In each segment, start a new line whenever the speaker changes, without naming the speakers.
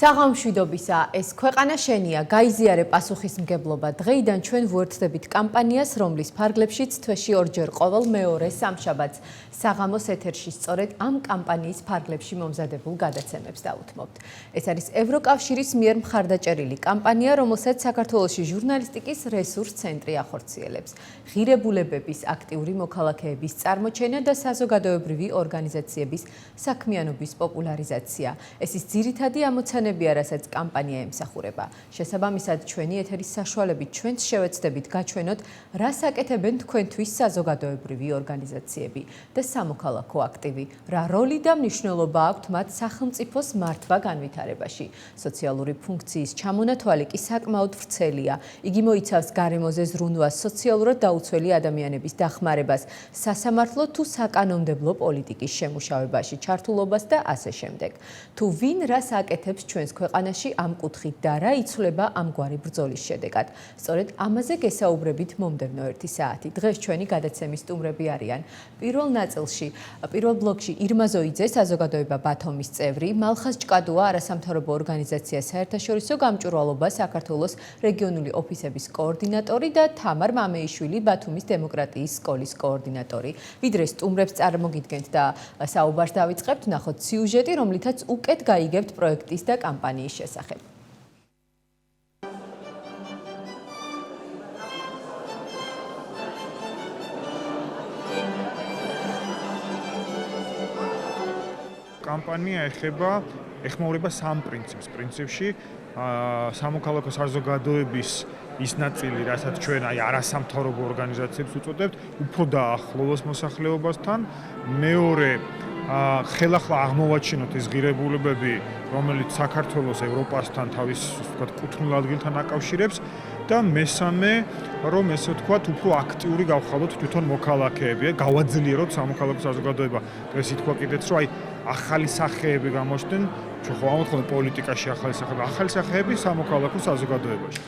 საღამშვიდობისა ეს ქვეყანა შენია გაიზიარე პასუხისმგებლობა დღეიდან ჩვენ ვუერთდებით კამპანიას რომლის ფარგლებშიც თვეში ორჯერ ყოველ მეორე სამშაბათს საღამოს ეთერში სწორედ ამ კამპანიის ფარგლებში მომზადებულ გადაცემებს დაუთმობთ. ეს არის ევროკავშირის მიერ მხარდაჭერილი კამპანია, რომელსაც საქართველოში ჟურნალისტიკის რესურს ცენტრი ახორციელებს. ღირებულებების აქტიური მოქალაქეების წარმოჩენა და საზოგადოებრივი ორგანიზაციების საქმიანობის პოპულარიზაცია. ეს ის ძირითადი ამოცანებია, რასაც კამპანია ემსახურება. შესაბამისად, ჩვენი ეთერის საშუალებით ჩვენც შევეცდებით გაჩვენოთ, რას აკეთებენ თქვენთვის საზოგადოებრივი ორგანიზაციები და სამოქალაქო აქტივი, რა როლი და მნიშვნელობა აქვთ მათ სახელმწიფოს მართვა განვითარებაში. სოციალური ფუნქციის ჩამონათვალი კი საკმაოდ ვრცელია. იგი მოიცავს გარემოზე ზრუნვას, სოციალურად დაუცველი ადამიანების დახმარებას, სასამართლო თუ საკანონმდებლო პოლიტიკის შემუშავებაში ჩართულობას და ასე შემდეგ. თუ ვინ რას აკეთებს ჩვენს ქვეყანაში ამ კუთხით და რა იცვლება ამგვარი ბრძოლის შედეგად. სწორედ ამაზე გესაუბრებით მომდევნო 1 საათი. დღეს ჩვენი გადაცემის სტუმრები არიან. პირველ ბლოკში ირმა ზოიძე, საზოგადოება ბათომის წევრი, მალხაზ ჭკადუა, არასამთავრობო ორგანიზაცია საერთაშორისო გამჭვირვალობა საქართველოს რეგიონული ოფისების კოორდინატორი და თამარ მამეიშვილი, ბათუმის დემოკრატიის სკოლის კოორდინატორი. ვიდრე სტუმრებს წარმოგიდგენთ და საუბარს დავიწყებთ, ნახოთ სიუჟეტი, რომლითაც უკეთ გაიგებთ პროექტის და კამპანიის შესახებ.
კამპანია ეხმაურება სამ პრინციპს. პრინციპში სამოქალაქო საზოგადოების ის ნაწილი, რასაც ჩვენ არასამთავრობო ორგანიზაციებს უწოდებთ, უფრო დაახლოვოს მოსახლეობასთან. მეორე, ხელახლა აღმოვაჩინოთ ეს ღირებულებები, რომელიც საქართველოს ევროპასთან თავის კუთვნილ ადგილთან აკავშირებს და მესამე, რომ ესე ვთქვათ, უფრო აქტიური გავხადოთ თვითონ მოქალაქეები, გავაძლიეროთ სამოქალაქო საზოგადოება. ეს ითქვა კიდეც, რომ ახალი სახეები გამოჩნდნენ, ჩვენ ხო ამოთხოვნთ პოლიტიკაში ახალი სახეები სამოქალაქო საზოგადოებაში.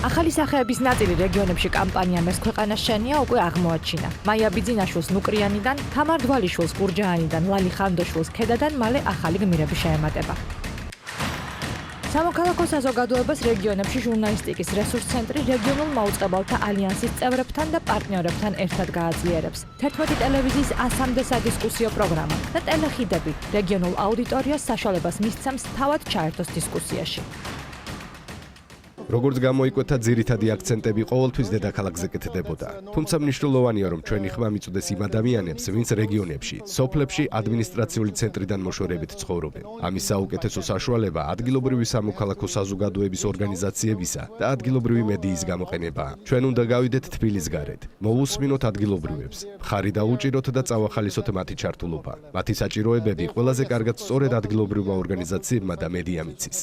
ახალი სახეების ნაწილი რეგიონებში კამპანიამ ეს ქვეყანა შენია უკვე აღმოაჩინა. მაია ბიძინაშვილს ნუკრიანიდან, თამარ დვალიშვილს გურჯაანიდან, ლალი ხანდოშვილს ქედადან მალე ახალი გმირები შეემატება. სამოქალაქო საზოგადოებას რეგიონებში ჟურნალისტიკის რესურს ცენტრი რეგიონულ მაუწყებელთა ალიანსის წევრებთან და პარტნიორებთან ერთად გააძლიერებს. 11 ტელევიზიის 100-მდე სადისკუსიო პროგრამა და ტელეხიდები რეგიონულ აუდიტორიას საშუალებას მისცემს თავად ჩაერთოს დისკუსიაში.
როგორც გამოიკვეთა, ძირითადი აქცენტები ყოველთვის დედაქალაქზე კეთდებოდა. თუმცა მნიშვნელოვანია, რომ ჩვენი ხმა მიწვდეს იმ ადამიანებს, ვინც რეგიონებში, სოფლებში ადმინისტრაციული ცენტრიდან მოშორებით ცხოვრობენ. ამის საუკეთესო საშუალება ადგილობრივი სამოქალაქო საზოგადოების ორგანიზაციებისა და ადგილობრივი მედიის გამოყენებაა. ჩვენ უნდა გავიდეთ თბილის გარეთ, მოვუსმინოთ ადგილობრივებს, მხარი დაუჭიროთ და წავახალისოთ მათი ჩართულობა. მათი საჭიროებები ყველაზე კარგად სწორედ ადგილობრივმა ორგანიზაციებმა და მედიამ იცის.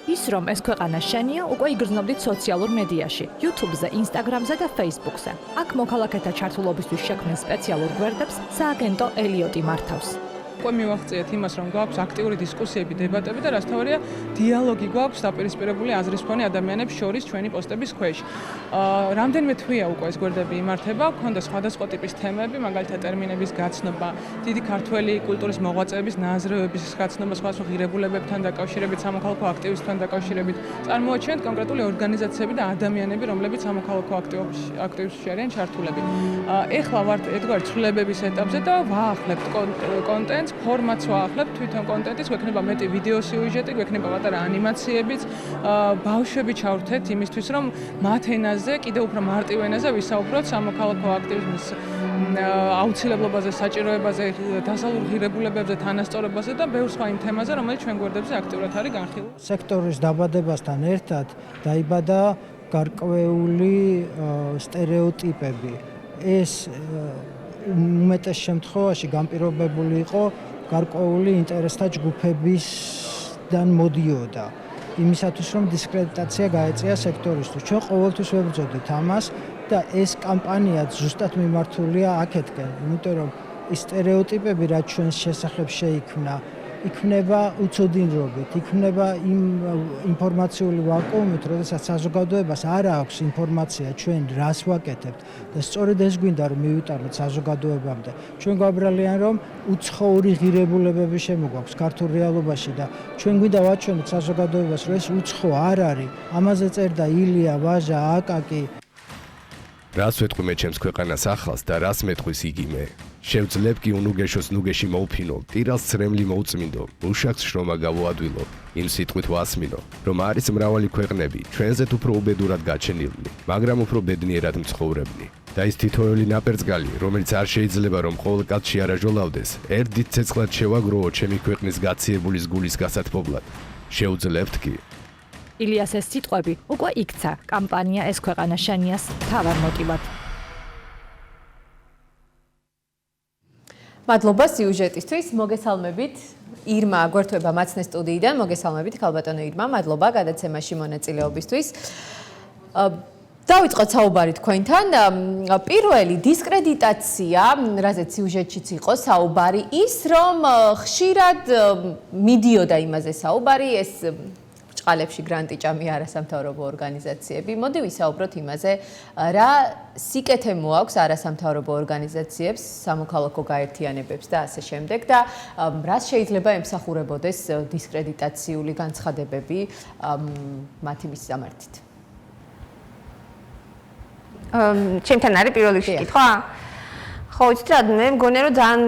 ის რომ ეს ქვეყანა შენია, უკვე იგრძნობდით სოციალურ მედიაში, YouTube-ზე, Instagram-ზე და Facebook-ზე. აქ მოქალაქეთა ჩართულობისთვის შექმნილ სპეციალურ გვერდებს სააგენტო ელიოტი მართავს.
უკვე მივახციეთ იმას, რომ გვაქვს აქტიური დისკუსიები, დებატები და რაც თავარია, დიალოგი გვაქვს დაპირისპირებული აზრის მქონე ადამიანებს შორის ჩვენი პოსტების ქვეშ. რამდენიმე თვეა უკვე ეს გვერდები იმართება, გქონდა სხვადასხვა ტიპის თემები, მაგალითად ტერმინების გაცნობა, დიდი ქართველი კულტურის მოღვაწეების ნაზრევების გაცნობა, სხვადასხვა ღირებულებებთან დაკავშირებით, სამოქალაქო აქტივისტებთან დაკავშირებით. წარმოაჩენთ კონკრეტული ორგანიზაციები და ადამიანები, რომლებიც სამოქალაქო აქტივებში არიან ჩართულები. ეხლა ვართ ერთგვარ ცვლილებების ეტაპზე და ვაახლებთ კონტენტს, ფორმატს ვაახლებთ, თვითონ კონტენტის, გვექნება მეტი ვიდეო სიუჟეტი, გვექნება პატარა ანიმაციებიც, ბავშვები ჩავრთეთ იმისთვის, რომ მათ ენაზე, კიდევ უფრო მარტივ ენაზე ვისაუბროთ სამოქალაქო აქტივიზმის აუცილებლობაზე, საჭიროებაზე, დასავლურ ღირებულებებზე, თანასწორობაზე და ბევრ სხვა იმ თემაზე, რომელიც ჩვენ გვერდებზე აქტიურად არის განხილული.
სექტორის დაბადებასთან ერთად დაიბადა გარკვეული სტერეოტიპები. ეს უმეტეს შემთხვევაში განპირობებული იყო გარკვეული ინტერესთა ჯგუფებისგან მოდიოდა. იმისათვის, რომ დისკრედიტაცია გაეწია სექტორისთვის. ჩვენ ყოველთვის ვებრძოდით ამას და ეს კამპანიაც ზუსტად მიმართულია აქეთკენ, იმიტომ რომ ის სტერეოტიპები, რაც ჩვენს შესახებ შეიქმნა, იქნება უცოდინრობით, იქნება იმ ინფორმაციული ვაკუუმით, როდესაც საზოგადოებას არ აქვს ინფორმაცია ჩვენ რას ვაკეთებთ და სწორედ ეს გვინდა რომ მივიტანოთ საზოგადოებამდე. ჩვენ გვაბრალიან რომ უცხოური ღირებულებები შემოგვაქვს ქართულ რეალობაში და ჩვენ გვინდა ვაჩვენოთ საზოგადოებას რომ ეს უცხო არ არის. ამაზე წერდა ილია, ვაჟა, აკაკი.
რას ვეთქვი მე ჩემს ქვეყანას ახალს და რას მეტყვის იგი მე? შევძლებ კი უნუგეშოს ნუგეში მოუფინო, ტირალს ცრემლი მოუწმინდო, უშაქს შრომა გავუადვილო, იმ სიტყვით ვასმინო, რომ არის მრავალი ქვეყნები, ჩვენზეთ უფრო უბედურად გაჩენილნი, მაგრამ უფრო ბედნიერად მცხოვრებნი. და ის თითოეული ნაპერწკალი, რომელიც არ შეიძლება რომ ყოველ კაცში არაჟოლავდეს, ერთ დიდ ცეცხლად შევაგროვო ჩემი ქვეყნის გაციებულის გულის გასათბობლად. შევძლებთ კი.
ილიას ეს სიტყვები უკვე იქცა კამპანია ეს ქვეყანა შენიას მთავარ მოტივად.
მადლობა სიუჟეტისთვის, მოგესალმებით. ირმა გვერდება მაცნე სტუდიიდან, მოგესალმებით ქალბატონო ირმა, მადლობა გადაცემაში მონაწილეობისთვის. დავიწყოთ საუბარი თქვენთან. პირველი დისკრედიტაცია, რაზეც სიუჟეტშიც იყო საუბარი, ის რომ ხშირად მიდიოდა იმაზე საუბარი, ეს ბრჭყალებში გრანტიჭამი არასამთავრობო ორგანიზაციები. მოდი ვისაუბროთ იმაზე, რა სიკეთე მოაქვს არასამთავრობო ორგანიზაციებს, სამოქალაქო გაერთიანებებს და ასე შემდეგ და რას შეიძლება ემსახურებოდეს დისკრედიტაციული განცხადებები მათი მისამართით.
ჩემთან არის პირველი შეკითხვა? ხო, იცით რა, მე მგონია რომ ძალიან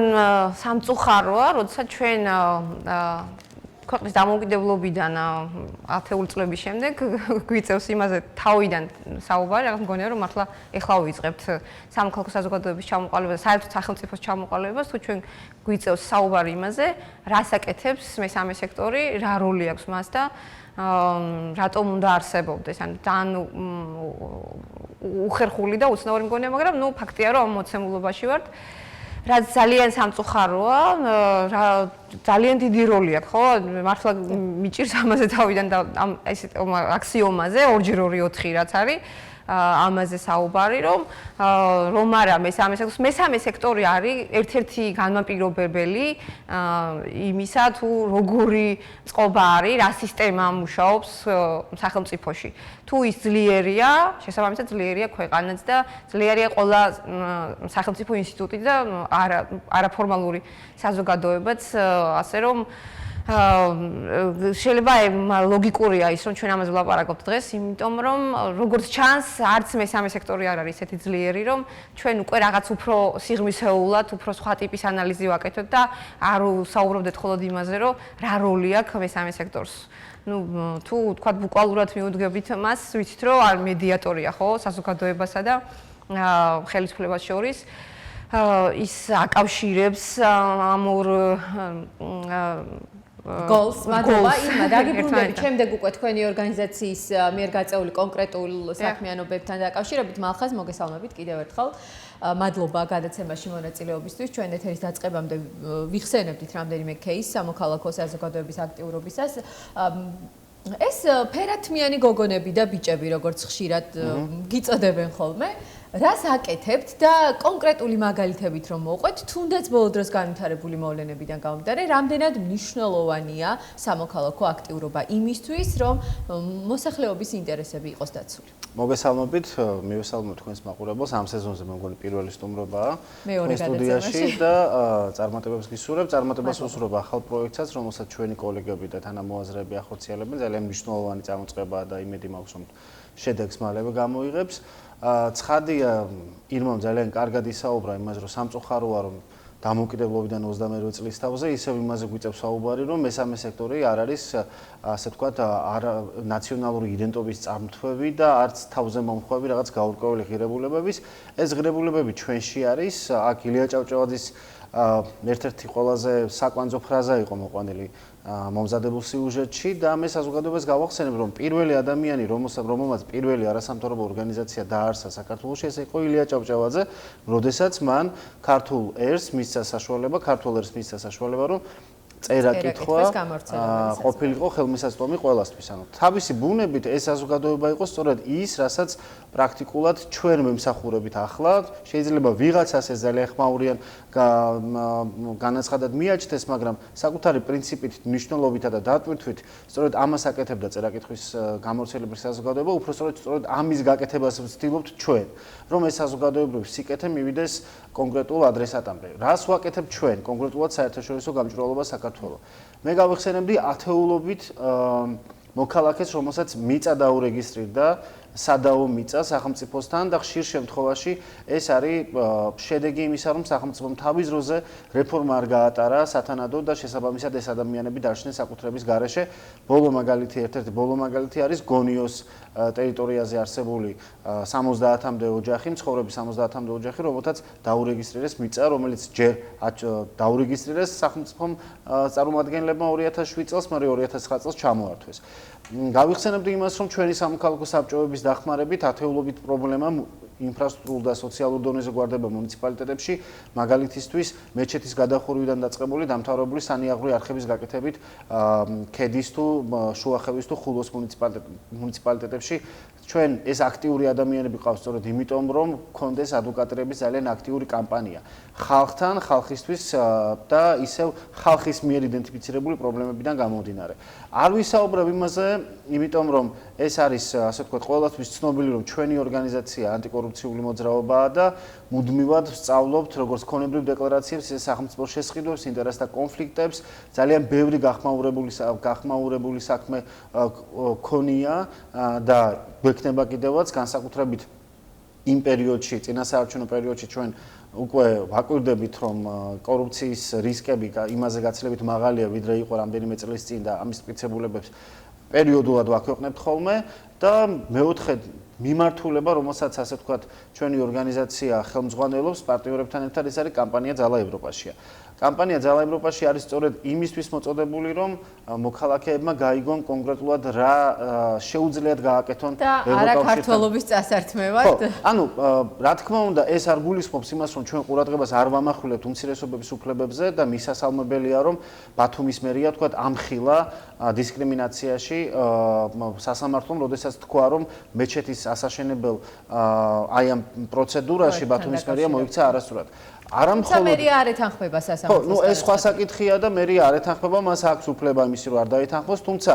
სამწუხაროა, როდესაც ჩვენ ქვეყნის დამოუკიდებლობიდან ათეული წლების შემდეგ გვიწევს იმაზე თავიდან საუბარი, რაღაც მგონია რომ მართლა ეხლა ვიწყებთ სამოქალაქო საზოგადოების ჩამოყალიბებას, საერთოდ სახელმწიფოს ჩამოყალიბებას, თუ ჩვენ გვიწევს საუბარი იმაზე, რას აკეთებს მესამე სექტორი, რა როლი აქვს მას და რატომ უნდა არსებობდეს. ანუ ძალიან უხერხული და უცნაური მგონია, მაგრამ ნუ ფაქტია რომ ამ მოცემულობაში ვართ. რაც ძალიან სამწუხაროა, ძალიან დიდი როლი აქვს, ხო? მართლა მიჭირს ამაზე თავიდან და ამ ესეთ აქსიომაზე 2x2 4 რაც არის, ამაზე საუბარი, რომ არა მესამე სექტორი არის ერთ-ერთი განმაპირობებელი იმისა, თუ როგორი წყობა არის, რა სისტემა მუშაობს სახელმწიფოში. თუ ის ძლიერია, შესაბამისად ძლიერია ქვეყანაც და ძლიერია ყველა სახელმწიფო ინსტიტუტი და არაფორმალური საზოგადოებაც, ასე რომ შეიძლება ლოგიკურია ის, რომ ჩვენ ამაზე ვლაპარაკობთ დღეს, იმიტომ რომ როგორც ჩანს, არც მესამე სექტორი არ არის ესეთი ძლიერი, რომ ჩვენ უკვე რაღაც უფრო სიღრმისეულად, უფრო სხვა ტიპის ანალიზი ვაკეთოთ და არ ვსაუბრობდეთ მხოლოდ იმაზე, რომ რა როლი აქვს მესამე სექტორს. ნუ თუ თქვათ ბუკვალურად მიუდგებით მას, ვიცით რომ არ მედიატორია, ხო, საზოგადოებასა და ხელისუფლებას შორის. ის აკავშირებს ამ ორ
გოლს, მადლობა. ირმა, დაგიბრუნდებით შემდეგ უკვე თქვენი ორგანიზაციის მიერ გაწეული კონკრეტულ საქმიანობებთან დაკავშირებით. მალხაზ, მოგესალმებით კიდევ ერთხელ. მადლობა გადაცემაში მონაწილეობისთვის. ჩვენ ეთერის დაწყებამდე ვიხსენებდით რამდენიმე кейს სამოქალაქო საზოგადოების აქტიურობისას. ეს ფერათმიანი გოგონები და ბიჭები, როგორც ხშირად გიწოდებენ ხოლმე, რას აკეთებთ და კონკრეტული მაგალითებით რომ მოვყვეთ, თუნდაც ბოლო დროს განვითარებული მოვლენებიდან გამომდინარე, რამდენად მნიშვნელოვანია სამოქალაქო აქტიურობა იმისთვის, რომ მოსახლეობის ინტერესები იყოს დაცული.
მოგესალმებით, მივესალმებ თქვენს მაყურებელს. ამ სეზონზე მე მგონი პირველი სტუმრობაა
მეორე
სტუდიაში და წარმატებებს გისურვებ. წარმატებას უსურვებ ახალ პროექტსაც, რომელსაც ჩვენი კოლეგები და თანამოაზრეები ახორციელებენ. ძალიან მნიშვნელოვანი წამოწყებაა და იმედი მაქვს, რომ შედეგს მალევე გამოიღებს. ცხადია, ირმამ ძალიან კარგად ისაუბრა იმაზე, რომ სამწუხაროა, რომ დამოუკიდებლობიდან 22 წლის თავზე ისევ იმაზე გვიწევს საუბარი, რომ მესამე სექტორი არ არის, ასე ვთქვათ, ნაციონალური იდენტობის წარმთვევი და არც თავზე მომხვევი რაღაც გაურკვეველი ღირებულებების. ეს ღირებულებები ჩვენში არის. აქ ილია ჭავჭავაძის ერთ-ერთი ყველაზე საკვანძო ფრაზა იყო მოყვანილი მომზადებულ სიუჟეტში და მე საზოგადოებას გავახსენებ, რომ პირველი ადამიანი, რომელმაც პირველი არასამთავრობო ორგანიზაცია დააარსა საქართველოში, ეს იყო ილია ჭავჭავაძე, როდესაც მან ქართულ ერს მისცა საშუალება, რომ წერა-კითხვა ყოფილიყო ხელმისაწვდომი ყველასთვის. ანუ თავისი ბუნებით ეს საზოგადოება იყო სწორედ ის, რასაც პრაქტიკულად ჩვენ მემსახურებით ახლა, შეიძლება ვიღაცას ეს ძალიან ხმაურიან განაცხადად მიაჩნდეს, მაგრამ საკუთარი პრინციპით, მნიშვნელობითა და დატვირთვით, სწორედ ამას აკეთებდა წერა-კითხვის გამავრცელებელი საზოგადოება, სწორედ ამის გაკეთებას ვცდილობთ ჩვენ, რომ ეს საზოგადოებრივი სიკეთე მივიდეს კონკრეტულ ადრესატამდე. რას ვაკეთებთ ჩვენ, კონკრეტულად საერთაშორისო გამჭვირვალობა საქართველოს. მე გავიხსენებდი ათეულობით მოქალაქეს, რომელსაც მიწა დაურეგისტრირდა სადაო მიწა სახელმწიფოსთან და ხშირ შემთხვევაში ეს არის შედეგი იმისა, რომ სახელმწიფომ თავის დროზე რეფორმა არ გაატარა სათანადო და შესაბამისად ეს ადამიანები დარჩნენ საკუთრების გარეშე. ერთ-ერთი ბოლო მაგალითი არის გონიოს ტერიტორიაზე არსებული 70-მდე ოჯახი, მცხოვრები 70-მდე ოჯახი, რომელთაც დაურეგისტრირეს მიწა, რომელიც ჯერ დაურეგისტრირეს სახელმწიფომ წარმომადგენლებმა 2007 წელს, მაგრამ 2009 წელს ჩამოართვეს. გავიხსენებდი იმას, რომ ჩვენი სამოქალაქო საბჭოების დახმარებით ათეულობით პრობლემა ინფრასტრუქტურულ და სოციალურ დონეზე გვარდება მუნიციპალიტეტებში, მაგალითისთვის მეჩეთის გადახურვიდან დაწყებული დამთავრებული სანიაღვრე არხების გაკეთებით ქედის თუ შუახევის თუ ხულოს მუნიციპალიტეტებში. ჩვენ ეს აქტიური ადამიანები ყავს სწორედ იმიტომ, რომ გქონდეს ადვოკატირების ძალიან აქტიური კამპანია ხალხთან, ხალხისთვის და ისევ ხალხის მიერ იდენტიფიცირებული პრობლემებიდან გამომდინარე. არ ვისაუბრებ იმაზე, იმიტომ რომ ეს არის, ასე ვთქვათ, ყველასთვის ცნობილი, რომ ჩვენი ორგანიზაცია ანტიკორუფციული მოძრაობაა და მუდმივად ვსწავლობთ, როგორც ქონებრივ დეკლარაციებს, ისე სახელმწიფოს შესყიდვებს, ინტერესთა კონფლიქტებს, ძალიან ბევრი გახმაურებული საქმე ქონია და გვექნება კიდევაც განსაკუთრებით იმ პერიოდში, წინასაარჩევნო პერიოდში ჩვენ უკვე ვაკვირდებით, რომ კორუფციის რისკები იმაზე გაცილებით მაღალია, ვიდრე იყო რამდენიმე წლის წინ და ამის მტკიცებულებებს პერიოდულად ვაქვეყნებთ ხოლმე და მეოთხე მიმართულება, რომელსაც ასე ვთქვათ, ჩვენი ორგანიზაცია ხელმძღვანელობს პარტნიორებთან ერთად, ეს არის კამპანია ძალა ევროპაშია. კამპანია ძალა ევროპაში არის სწორედ იმისთვის მოწოდებული, რომ მოქალაქეებმა გაიგონ კონკრეტულად რა შეუძლიათ გააკეთონ
ევროკავშირთან. და არა ქართველობის წასართმევად.
ანუ რა თქმა უნდა, ეს არ გულისხმობს იმას, რომ ჩვენ ყურადღებას არ ვამახვილებთ უმცირესობების უფლებებზე და მისასალმებელია, რომ ბათუმის მერია თქვათ ამხილა დისკრიმინაციაში სასამართლომ, როდესაც თქვა, რომ მეჩეთის ასაშენებელ აი ამ პროცედურაში ბათუმის მერია მოიქცა არასწორად. არა მხოლოდ
მერია არ ეთანხმება სასამართლოს.
ნუ ეს სხვა საკითხია და მერია არ ეთანხმება, მას აქვს უფლება იმისი, რომ არ დაეთანხმოს, თუმცა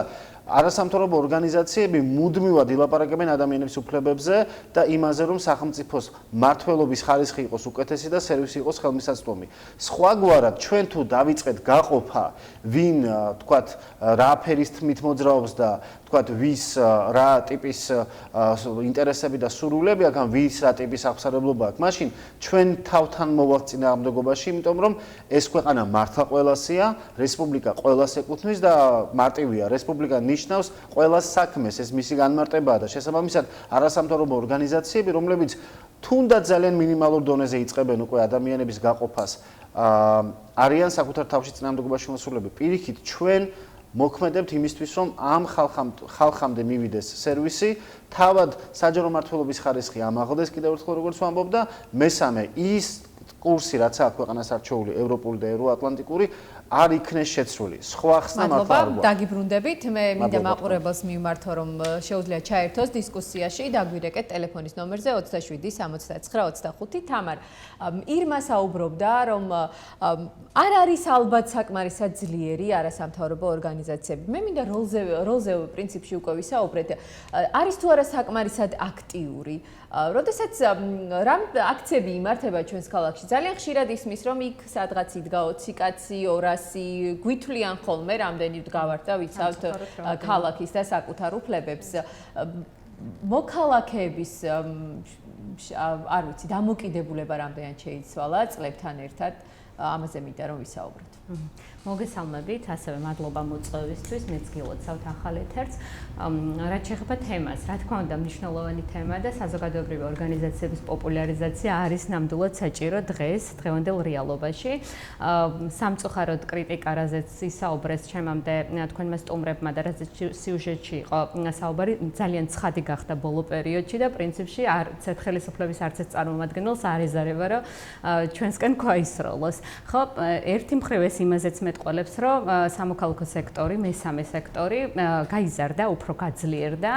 არასამთავრობო ორგანიზაციები მუდმივად ილაპარაკებენ ადამიანების უფლებებზე და იმაზე, რომ სახელმწიფოს მმართველობის ხარისხი იყოს უკეთესი და სერვისი იყოს ხელმისაწვდომი. სხვაგვარად, ჩვენ თუ დავიწყეთ გაყოფა, ვინ, თქვათ, რა აფერის თმით მოძრაობს და თქვათ, ვის რა ტიპის ინტერესები და სურვილები აქვს, ან ვის რა ტიპის აღსარებლობა აქვს, მაშინ ჩვენ თავთან მოვალთ წინააღმდეგობაში, იმიტომ რომ ეს ქვეყანა მართლა ყველასია, რესპუბლიკა ყველას ეკუთვნის და მარტივია, რესპუბლიკა ნიშნავს ყველას საქმეს, ეს მისი განმარტებაა და შესაბამისად არასამთავრობო ორგანიზაციები, რომლებიც თუნდაც ძალიან მინიმალურ დონეზე იწყებენ უკვე ადამიანების გაყოფას, არიან საკუთარ თავში წინააღმდეგობაში მოსულები. პირიქით ჩვენ მოქმედებთ იმისთვის, რომ ამ ხალხამდე მივიდეს სერვისი, თავად საჯარო მმართველობის ხარისხი ამაღლდეს კიდევ ერთხელ როგორც ვამბობ და მესამე ის კურსი, რაც აქვს ქვეყანას არჩეული ევროპული და ევროატლანტიკური არ იქნეს შეცვლილი. სხვა ხსნა მართლა არ გვაქვს.
დაგიბრუნდებით, მე მინდა მაყურებელს მივმართო, რომ შეუძლია ჩაერთოს დისკუსიაში, დაგვირეკეთ ტელეფონის ნომერზე 27-79-25. თამარ, ირმა საუბრობდა, რომ არ არის ალბათ საკმარისად ძლიერი არასამთავრობო ორგანიზაციები. მე მინდა როლზე პრინციპში უკვე ვისაუბრეთ. არის თუ არა საკმარისად აქტიური? როდესაც რამ აქციები იმართება ჩვენს ქალაქში, ძალიან ხშირად ისმის, რომ იქ სადღაც იდგა 20 კაცი, 200 გვითვლიან ხოლმე, რამდენი ვდგავართ და ვიცავთ ქალაქის და საკუთარ უფლებებს. მოქალაქეების არ ვიცი, დამოკიდებულება რამდენად შეიცვალა წლებთან ერთად, ამაზე მინდა რომ ვისაუბროთ.
მოგესალმებით, ასევე მადლობა მოწვევისთვის, მეც გილოცავთ ახალ ეთერს. რაც შეეხება თემას, რა თქმა უნდა, მნიშვნელოვანი თემა და საზოგადოებრივი ორგანიზაციების პოპულარიზაცია არის ნამდვილად საჭირო დღეს, დღევანდელ რეალობაში. სამწუხაროდ კრიტიკა, რაზეც ისაუბრეს ჩემამდე თქვენმა სტუმრებმა და რაზეც სიუჟეტში იყო საუბარი, ძალიან ცხადი გახდა ბოლო პერიოდში და პრინციპში არც ხელისუფლების არც წარმომადგენელს არ ეზარება, რომ ჩვენსკენ გვაისროლოს. ხო, ერთი მხრივ ეს იმაზეც მეტყველებს, რომ სამოქალაქო სექტორი, მესამე სექტორი გაიზარდა, უფრო გაძლიერდა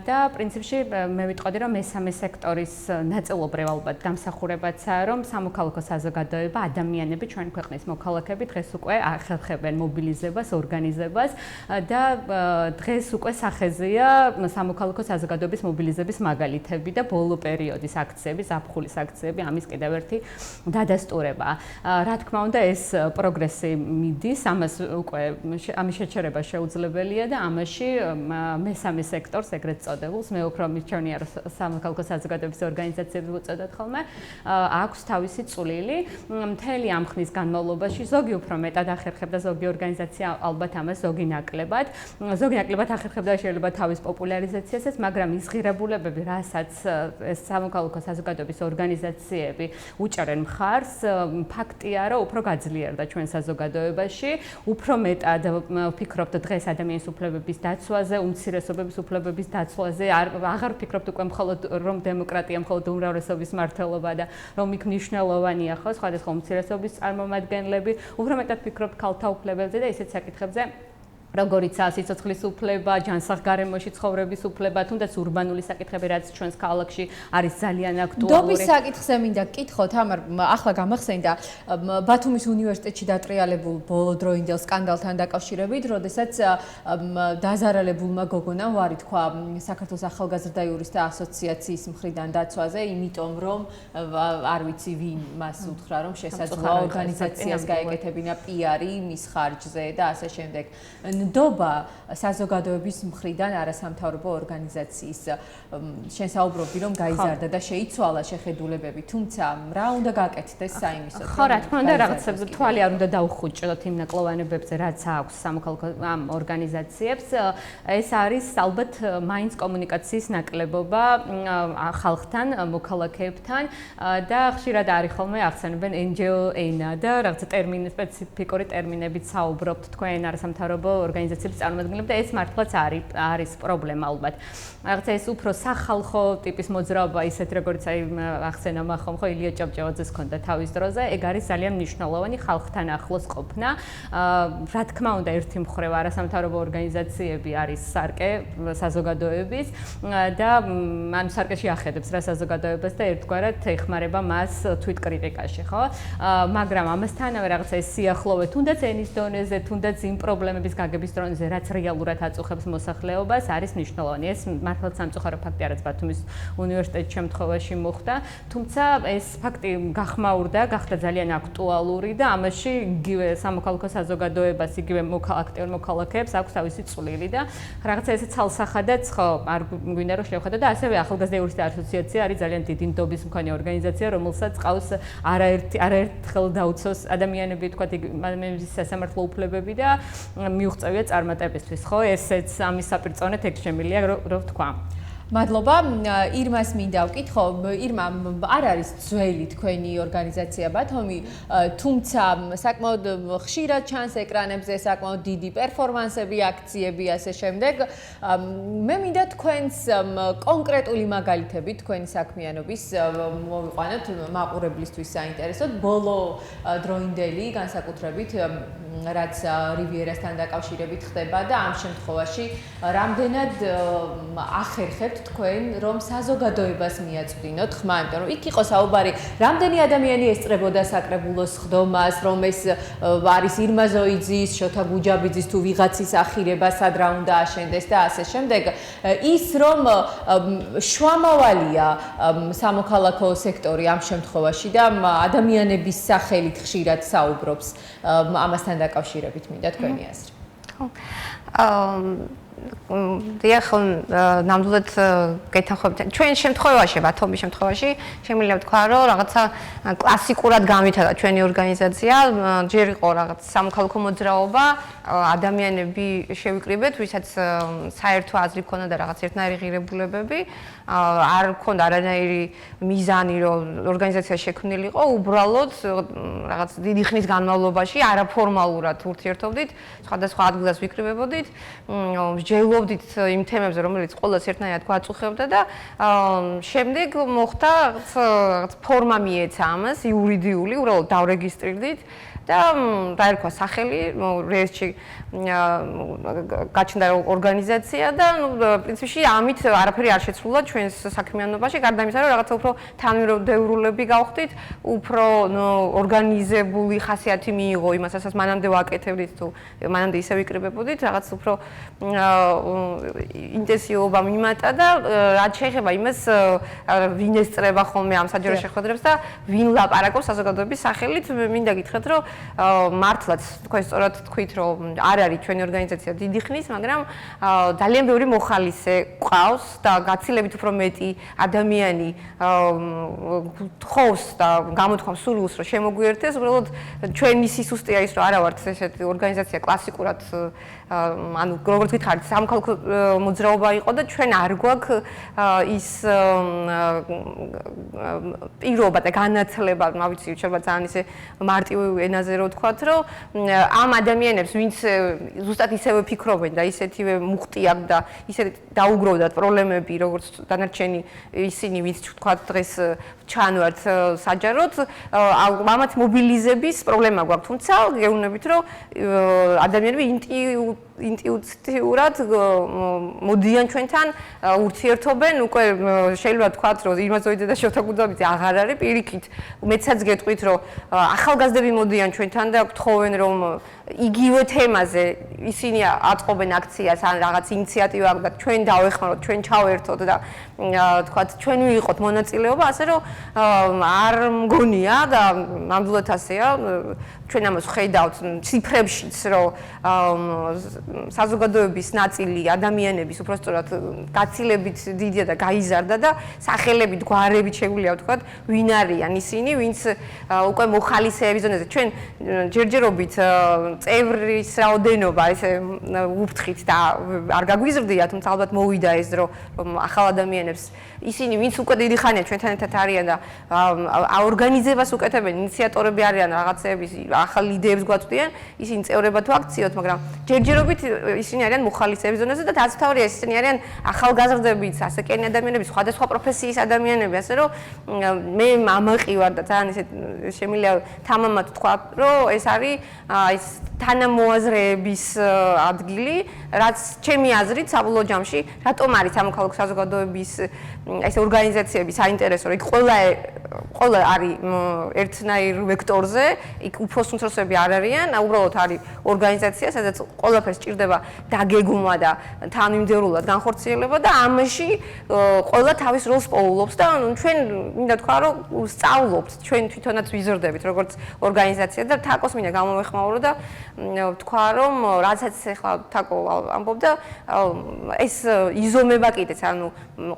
და პრინციპში მე ვიტყოდი, რომ მესამე სექტორის ნაწილობრივ ალბათ დამსახურებაცაა, რომ სამოქალაქო საზოგადოება, ადამიანები, ჩვენი ქვეყნის მოქალაქეები დღეს უკვე ახერხებენ მობილიზებას, ორგანიზებას და დღეს უკვე სახეზეა სამოქალაქო საზოგადოების მობილიზების მაგალითები და ბოლო პერიოდის აქციები, ზაფხულის აქციები, ამის კიდევ ერთი დადასტურება. Რა თქმა უნდა, ეს პროგრესი მიდის, ამას უკვე ამის შეჩერება შეუძლებელია და ამაში მესამე სექტორს, ეგრეთ წოდებულს, მე უფრო მიჩვენია, რომ სამოქალაქო საზოგადოების ორგანიზაციები უწოდოთ ხოლმე, აქვს თავისი წვლილი. მთელი ამ ხნის განმავლობაში ზოგი უფრო მეტად ახერხებდა, ზოგი ორგანიზაცია ალბათ ამას, ზოგი ნაკლებად ახერხებდა შეიძლება თავის პოპულარიზაციასაც, მაგრამ ის ღირებულებები, რასაც ეს სამოქალაქო საზოგადოების ორგანიზაციები უჭერენ მხარს, ფაქტია, რომ უფრო გაძლიერდა ჩვენ საზოგადოებაში, უფრო მეტად ვფიქრობთ დღეს ადამიანის უფლებების დაცვაზე, უმცირესობების უფლებების დაცვაზე, აღარ ვფიქრობთ უკვე მხოლოდ რომ დემოკრატია, მხოლოდ უმრავლესობის მართლობა და რომ იქ მნიშვნელოვანია ხო სხვადასხვა უმცირესობის წარმომადგენლები, უფრო მეტად ვფიქრობთ ქალთა უფლებებზე და ისეთ საკითხებზე, როგორიცაა სიცოცხლის უფლება, ჯანსაღგარემოში ცხოვრების უფლება, თუნდაც ურბანული საკითხები, რაც ჩვენს ქალაქში არის ძალიან აქტუალური.
დობის საკითხზე მინდა გკითხოთ, ახლა გამახსენდა ბათუმის უნივერსიტეტში დატრიალებულ ბოლოდროინდელ სკანდალთან დაკავშირებით, როდესაც დაზარალებულმა გოგონამ ვარი თქვა საქართველოს ახალგაზრდა იურისტთა ასოციაციის მხრიდან დაცვაზე, იმიტომ რომ არ ვიცი ვინ მას უთხრა, რომ შესაძლოა ორგანიზაციას გაეკეთებინა პიარი მის ხარჯზე და ასე შემდეგ. ნდობა საზოგადოების მხრიდან არასამთავრობო ორგანიზაციის შენ საუბრობდი რომ გაიზარდა და შეიცვალა შეხედულებები, თუმცა რა უნდა გაკეთდეს საიმისოდ?
ხო, რა თქმა უნდა, რაღაც თვალი არ უნდა დაუხუჭოთ იმ ნაკლოვანებებზე, რაც აქვს სამოქალაქო ამ ორგანიზაციებს. ეს არის ალბათ მაინც კომუნიკაციის ნაკლებობა ხალხთან, მოქალაქეებთან და ხშირად არის ხოლმე ახსენებენ NGO ენა და რაღაც სპეციფიკური ტერმინებით საუბრობთ თქვენ არასამთავრობო ორგანიზაციების წარმომადგენლები და ეს მართლაც არის პრობლემა ალბათ. რაღაცა ეს უფრო სახალხო ტიპის მოძრაობა ისეთ როგორც აი ახსენა მახომ ხო ილია ჭავჭავაძეს ჰქონდა თავის დროზე, ეგ არის ძალიან მნიშვნელოვანი ხალხთან ახლოს ყოფნა. რა თქმა უნდა, ერთი მხრივ არასამთავრობო ორგანიზაციები არის სარკე საზოგადოების და ამ სარკეში ახედებს რა საზოგადოებას და ერთგვარად ეხმარება მას თვითკრიტიკაში, ხო? მაგრამ ამასთანავე რაღაცა ეს სიახლოვე თუნდაც ენის დონეზე, თუნდაც იმ პრობლემების გაგების დონეზე, რაც რეალურად აწუხებს მოსახლეობას, არის მნიშვნელოვანი. ეს მართლაც სამწუხარო ფაქტია, რაც ბათუმის უნივერსიტეტის შემთხვევაში მოხდა, თუმცა ეს ფაქტი გახმაურდა, გახდა ძალიან აქტუალური და ამაში იგივე სამოქალაქო საზოგადოებას, იგივე აქტიურ მოქალაქეებს აქვს თავისი წვლილი და რაღაცა ესე ცალსახადაც ხო არ გვინდა რომ შევხედოთ და ასევე ახალგაზრდა იურისტთა ასოციაცია არის ძალიან დიდი ნდობის მქონე ორგანიზაცია, რომელსაც ყავს არაერთხელ დაუცოს ადამიანები, თქვათ ადამიანების სასამართლო უფლებები და მიუღწევია წარმატებისთვის, ხო? ესეც ამის საპირწონეთ ეგ შემილია, რომ ვთქვა.
მადლობა. ირმას მინდა ვკითხო. ირმა, არ არის ძველი თქვენი ორგანიზაცია ბათუმი, თუმცა საკმაოდ ხშირად ჩანს ეკრანებზე, საკმაოდ დიდი პერფორმანსები, აქციები, ასე შემდეგ. მე მინდა თქვენს კონკრეტული მაგალითები თქვენი საქმიანობის მოვიყვანოთ მაყურებლისთვის საინტერესოდ. ბოლო დროინდელი განსაკუთრებით რაც რივიერასთან დაკავშირებით ხდება და ამ შემთხვევაში რამდენად ახერხებთ თქვენ რომ საზოგადოებას მიაწვდინოთ ხმა, იმიტომ რომ იქ იყო საუბარი, რამდენი ადამიანი ესწრებოდა საკრებულოს ხდომას, რომ ეს არის ირმა ზოიძის, შოთა გუჯაბიძის თუ ვიღაცის ახირება სად რა უნდა აშენდეს და ასე შემდეგ. ის რომ შვამავალია სამოქალაქო სექტორი ამ შემთხვევაში და ადამიანების სახელით ხშირად საუბრობს ამასთან დაკავშირებით მინდა თქვენი აზრი.
ხო. დიახ, ნამდვილად გეთანხმებით. ჩვენ შემთხვევაში, ბათუმის შემთხვევაში, შემიძლია ვთქვა, რომ რაღაცა კლასიკურად გამვითადა ჩვენი ორგანიზაცია, ჯერ იყო რაღაც სამოქალაქო მოძრაობა, ადამიანები შევიკრიბეთ, ვისაც საერთო აზრი ჰქონდა და რაღაც ერთნაირი ღირებულებები, არ ჰქონდა არანაირი მიზანი, რომ ორგანიზაცია შექმნილიყო, უბრალოდ რაღაც დიდი ხნის განმავლობაში არაფორმალურად ურთიერთობდით, სხვადასხვა ადგილას ვიკრიბებოდით, მსჯელობდით იმ თემებზე, რომელიც ყველას ერთნაირად გვაწუხებდა და შემდეგ მოხდა რაღაც ფორმა მიეცა ამას, იურიდიული, უბრალოდ დავრეგისტრირდით და დაერქვა სახელი, რეესტრში გაჩნდა ორგანიზაცია და პრინციპში ამით არაფერი არ შეცვლა ჩვენს საქმიანობაში, გარდა იმისა, რომ რაღაცა უფრო თანმიმდევრულები გავხდით, უფრო ორგანიზებული ხასიათი მიიღო იმას, რასაც მანამდე ვაკეთებდით თუ მანამდე ისე ვიკრიბებოდით, რაღაც უფრო ინტენსივობა მიმატა და რაც შეეხება იმას, ვინ ესწრება ხოლმე ამ საჯარო შეხვედრებს და ვინ ლაპარაკობს საზოგადოების სახელით, მინდა გითხრათ, რომ მართლაც თქვენ სწორად თქვით, რომ არ არის ჩვენი ორგანიზაცია დიდი ხნის, მაგრამ ძალიან ბევრი მოხალისე ყავს და გაცილებით უფრო მეტი ადამიანი თხოვს და გამოთქვამს სურვილს, რომ შემოგვიერთდეს, უბრალოდ ჩვენი სისუსტეა ის, რომ არა ვართ ესეთი ორგანიზაცია კლასიკურად ანუ როგორც გითხარით, სამხალხო მოძრაობა იყო და ჩვენ არ გვაქვს ის პირობა და განათლება, მავიცი, შეიძლება ძალიან ისე მარტივ ენაზე რო ვთქვათ, რომ ამ ადამიანებს, ვინც ზუსტად ისევე ფიქრობენ და ისეთივე მუხტი აქვს და ისე დაუგროვდათ პრობლემები, როგორც დანარჩენი ისინი, ვინც ვთქვათ დღეს ჩანვართ საჯაროდ, ამათ მობილიზების პრობლემა გვაქვს, თუმცა გეუბნებით, რომ ადამიანები ინტუიტიურად მოდიან ჩვენთან, ურთიერთობენ, უკვე შეიძლება ვთქვათ, რომ ირმაზოიდე და შოთაგუძაბიძე აღარ არის, პირიქით, მეცაც გეტყვით, რომ ახალგაზრდები მოდიან ჩვენთან და გთხოვენ, რომ იგივე თემაზე ისინი აწყობენ აქციას ან რაღაც ინიციატივა აქვს და ჩვენ დავეხმაროთ, ჩვენ ჩავერთოთ და თქვათ, ჩვენ ვიყოთ მონაწილეობა, ასე რომ არ მგონია და ნამდვილად ასეა, ჩვენ ამას ხედავთ ციფრებშიც, რომ საზოგადოების ნაწილი ადამიანების უბრალოდ გაცილებით დიდია და გაიზარდა და სახელებით, გვარებით შეგვიძლია ვთქვათ, ვინ არიან ისინი, ვინც უკვე მოხალისეების ზონაზე. ჩვენ ჯერჯერობით წევრის რაოდენობა ესე უფრთხით და არ გაგვიზრდია, თუმცა ალბათ მოვიდა ეს დრო, რომ ახალ ადამიანებს ისინი, ვინც უკვე დიდი ხანია ჩვენთან ერთად არიან და ორგანიზებას უკეთებენ, ინიციატორები არიან რაღაცეების, ახალ იდეებს გვაწვდიან, ისინი წევრებად ვაქციოთ, მაგრამ ჯერჯერობით ისინი არიან მოხალისეების ზონაზე და დაძთავარია ისინი არიან ახალგაზრდებიც, ასაკიანი ადამიანები, სხვადასხვა პროფესიის ადამიანები, ასე რომ მე ამაყი ვარ და ძალიან ისე შემიძლია თამამად თქვა, რომ ეს არის ის თანამოაზრეების ადგილი, რაც ჩემი აზრით საბოლოო ჯამში, რატომ არის სამოქალაქო საზოგადოების ეს ორგანიზაციები საინტერესო, იქ ყველა არის ერთნაირ ვექტორზე, იქ უფროს უმცროსები არ არიან, უბრალოდ არის ორგანიზაცია, სადაც ყველაფერს ჭირდება დაგეგმვა და თანმიმდევრულად განხორციელება და ამაში ყველა თავის როლს პოულობს და ჩვენ მინდა თქვა, რომ სწავლობთ, ჩვენ თვითონაც ვიზრდებით როგორც ორგანიზაცია და თაკოს მინდა გამოვეხმაურო და ვთქვა, რომ რასაც ახლა თაკო ამბობდა, ეს იზომება კიდეც, ანუ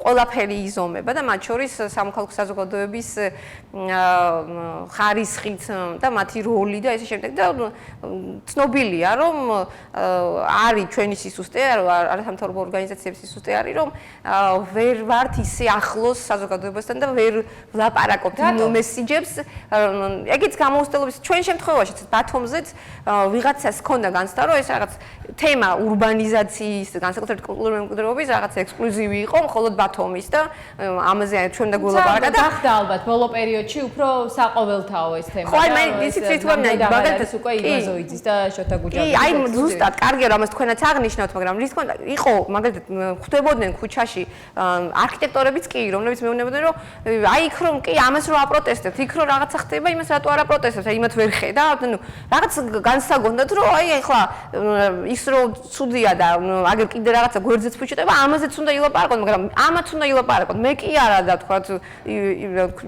ყველაფერი იზომება და მათ შორის სამოქალაქო საზოგადოების ხარისხით და მათი როლი და ესე შემდეგ და ცნობილია, რომ არის ჩვენი სისუსტე, არასამთავრობო ორგანიზაციების სისუსტე არის, რომ ვერ ვართ ისე ახლოს საზოგადოებასთან და ვერ ვლაპარაკობთ მესიჯებს. ეგეც გამოუსწავლობის ჩვენ შემთხვევაშიც ბათუმზეც ვიღაცას ჰქონდა განცდა, რომ ეს რაღაც თემა ურბანიზაციის, განსაკუთრებით კულტურული მემკვიდრეობის რაღაც ექსკლუზივი იყო, მხოლოდ ბათუმის და ამაზე ჩვენ და გულაპარაკა და
გახდა ალბათ ბოლო პერიოდში უფრო საყოველთაო ეს თემა.
ხო, მე ისიც ვიტყვი,
მაგალითად უკვე ირმაზოიძის და შოთაგუჯაბის.
კი, აი ზუსტად კარგია რომ ამას თქვენაც აღნიშნავთ, მაგრამ რის თქმა უნდა, იყო მაგალითად ხვდებოდნენ ქუჩაში არქიტექტორებიც კი, რომლებიც მეუბნებოდნენ, რომ აი იქ რომ კი ამას რო აპროტესტებთ, იქ რო რაღაცა ხდება, იმას რატო არ აპროტესტებთ, აი იმათ ვერ ხედავთ, ანუ რაღაც განსაგონდათ, რომ აი ახლა ის რო ცუდია და აგერ კიდე რაღაცა გვერდზეც ფუჭდება, ამაზეც უნდა ილაპარაკოთ, მაგრამ ამაც უნდა ილაპარაკოთ. მე კი არა და თქვათ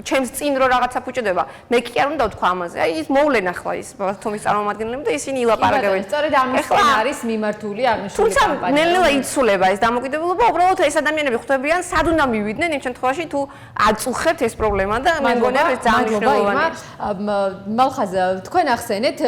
ჩემს წინ რო რაღაცა ფუჭდება, მე კი არ უნდა ვთქვა ამაზე. აი ის მოვლენ ახლა ის ბათუმის წარმომადგენლები და ისინი ილაპარაკებენ.
სწორედ ამისკენ არის მიმართული აღნიშნული კამპანია.
თუმცა ნელ-ნელა იცვლება ეს დამოკიდებულება, უბრალოდ ეს ადამიანები ხვდებიან, სად უნდა მივიდნენ იმ შემთხვევაში თუ აწუხებთ ეს პრობლემა და მე მგონია ეს ძალიან მნიშვნელოვანია.
მალხაზ, თქვენ ახსენეთ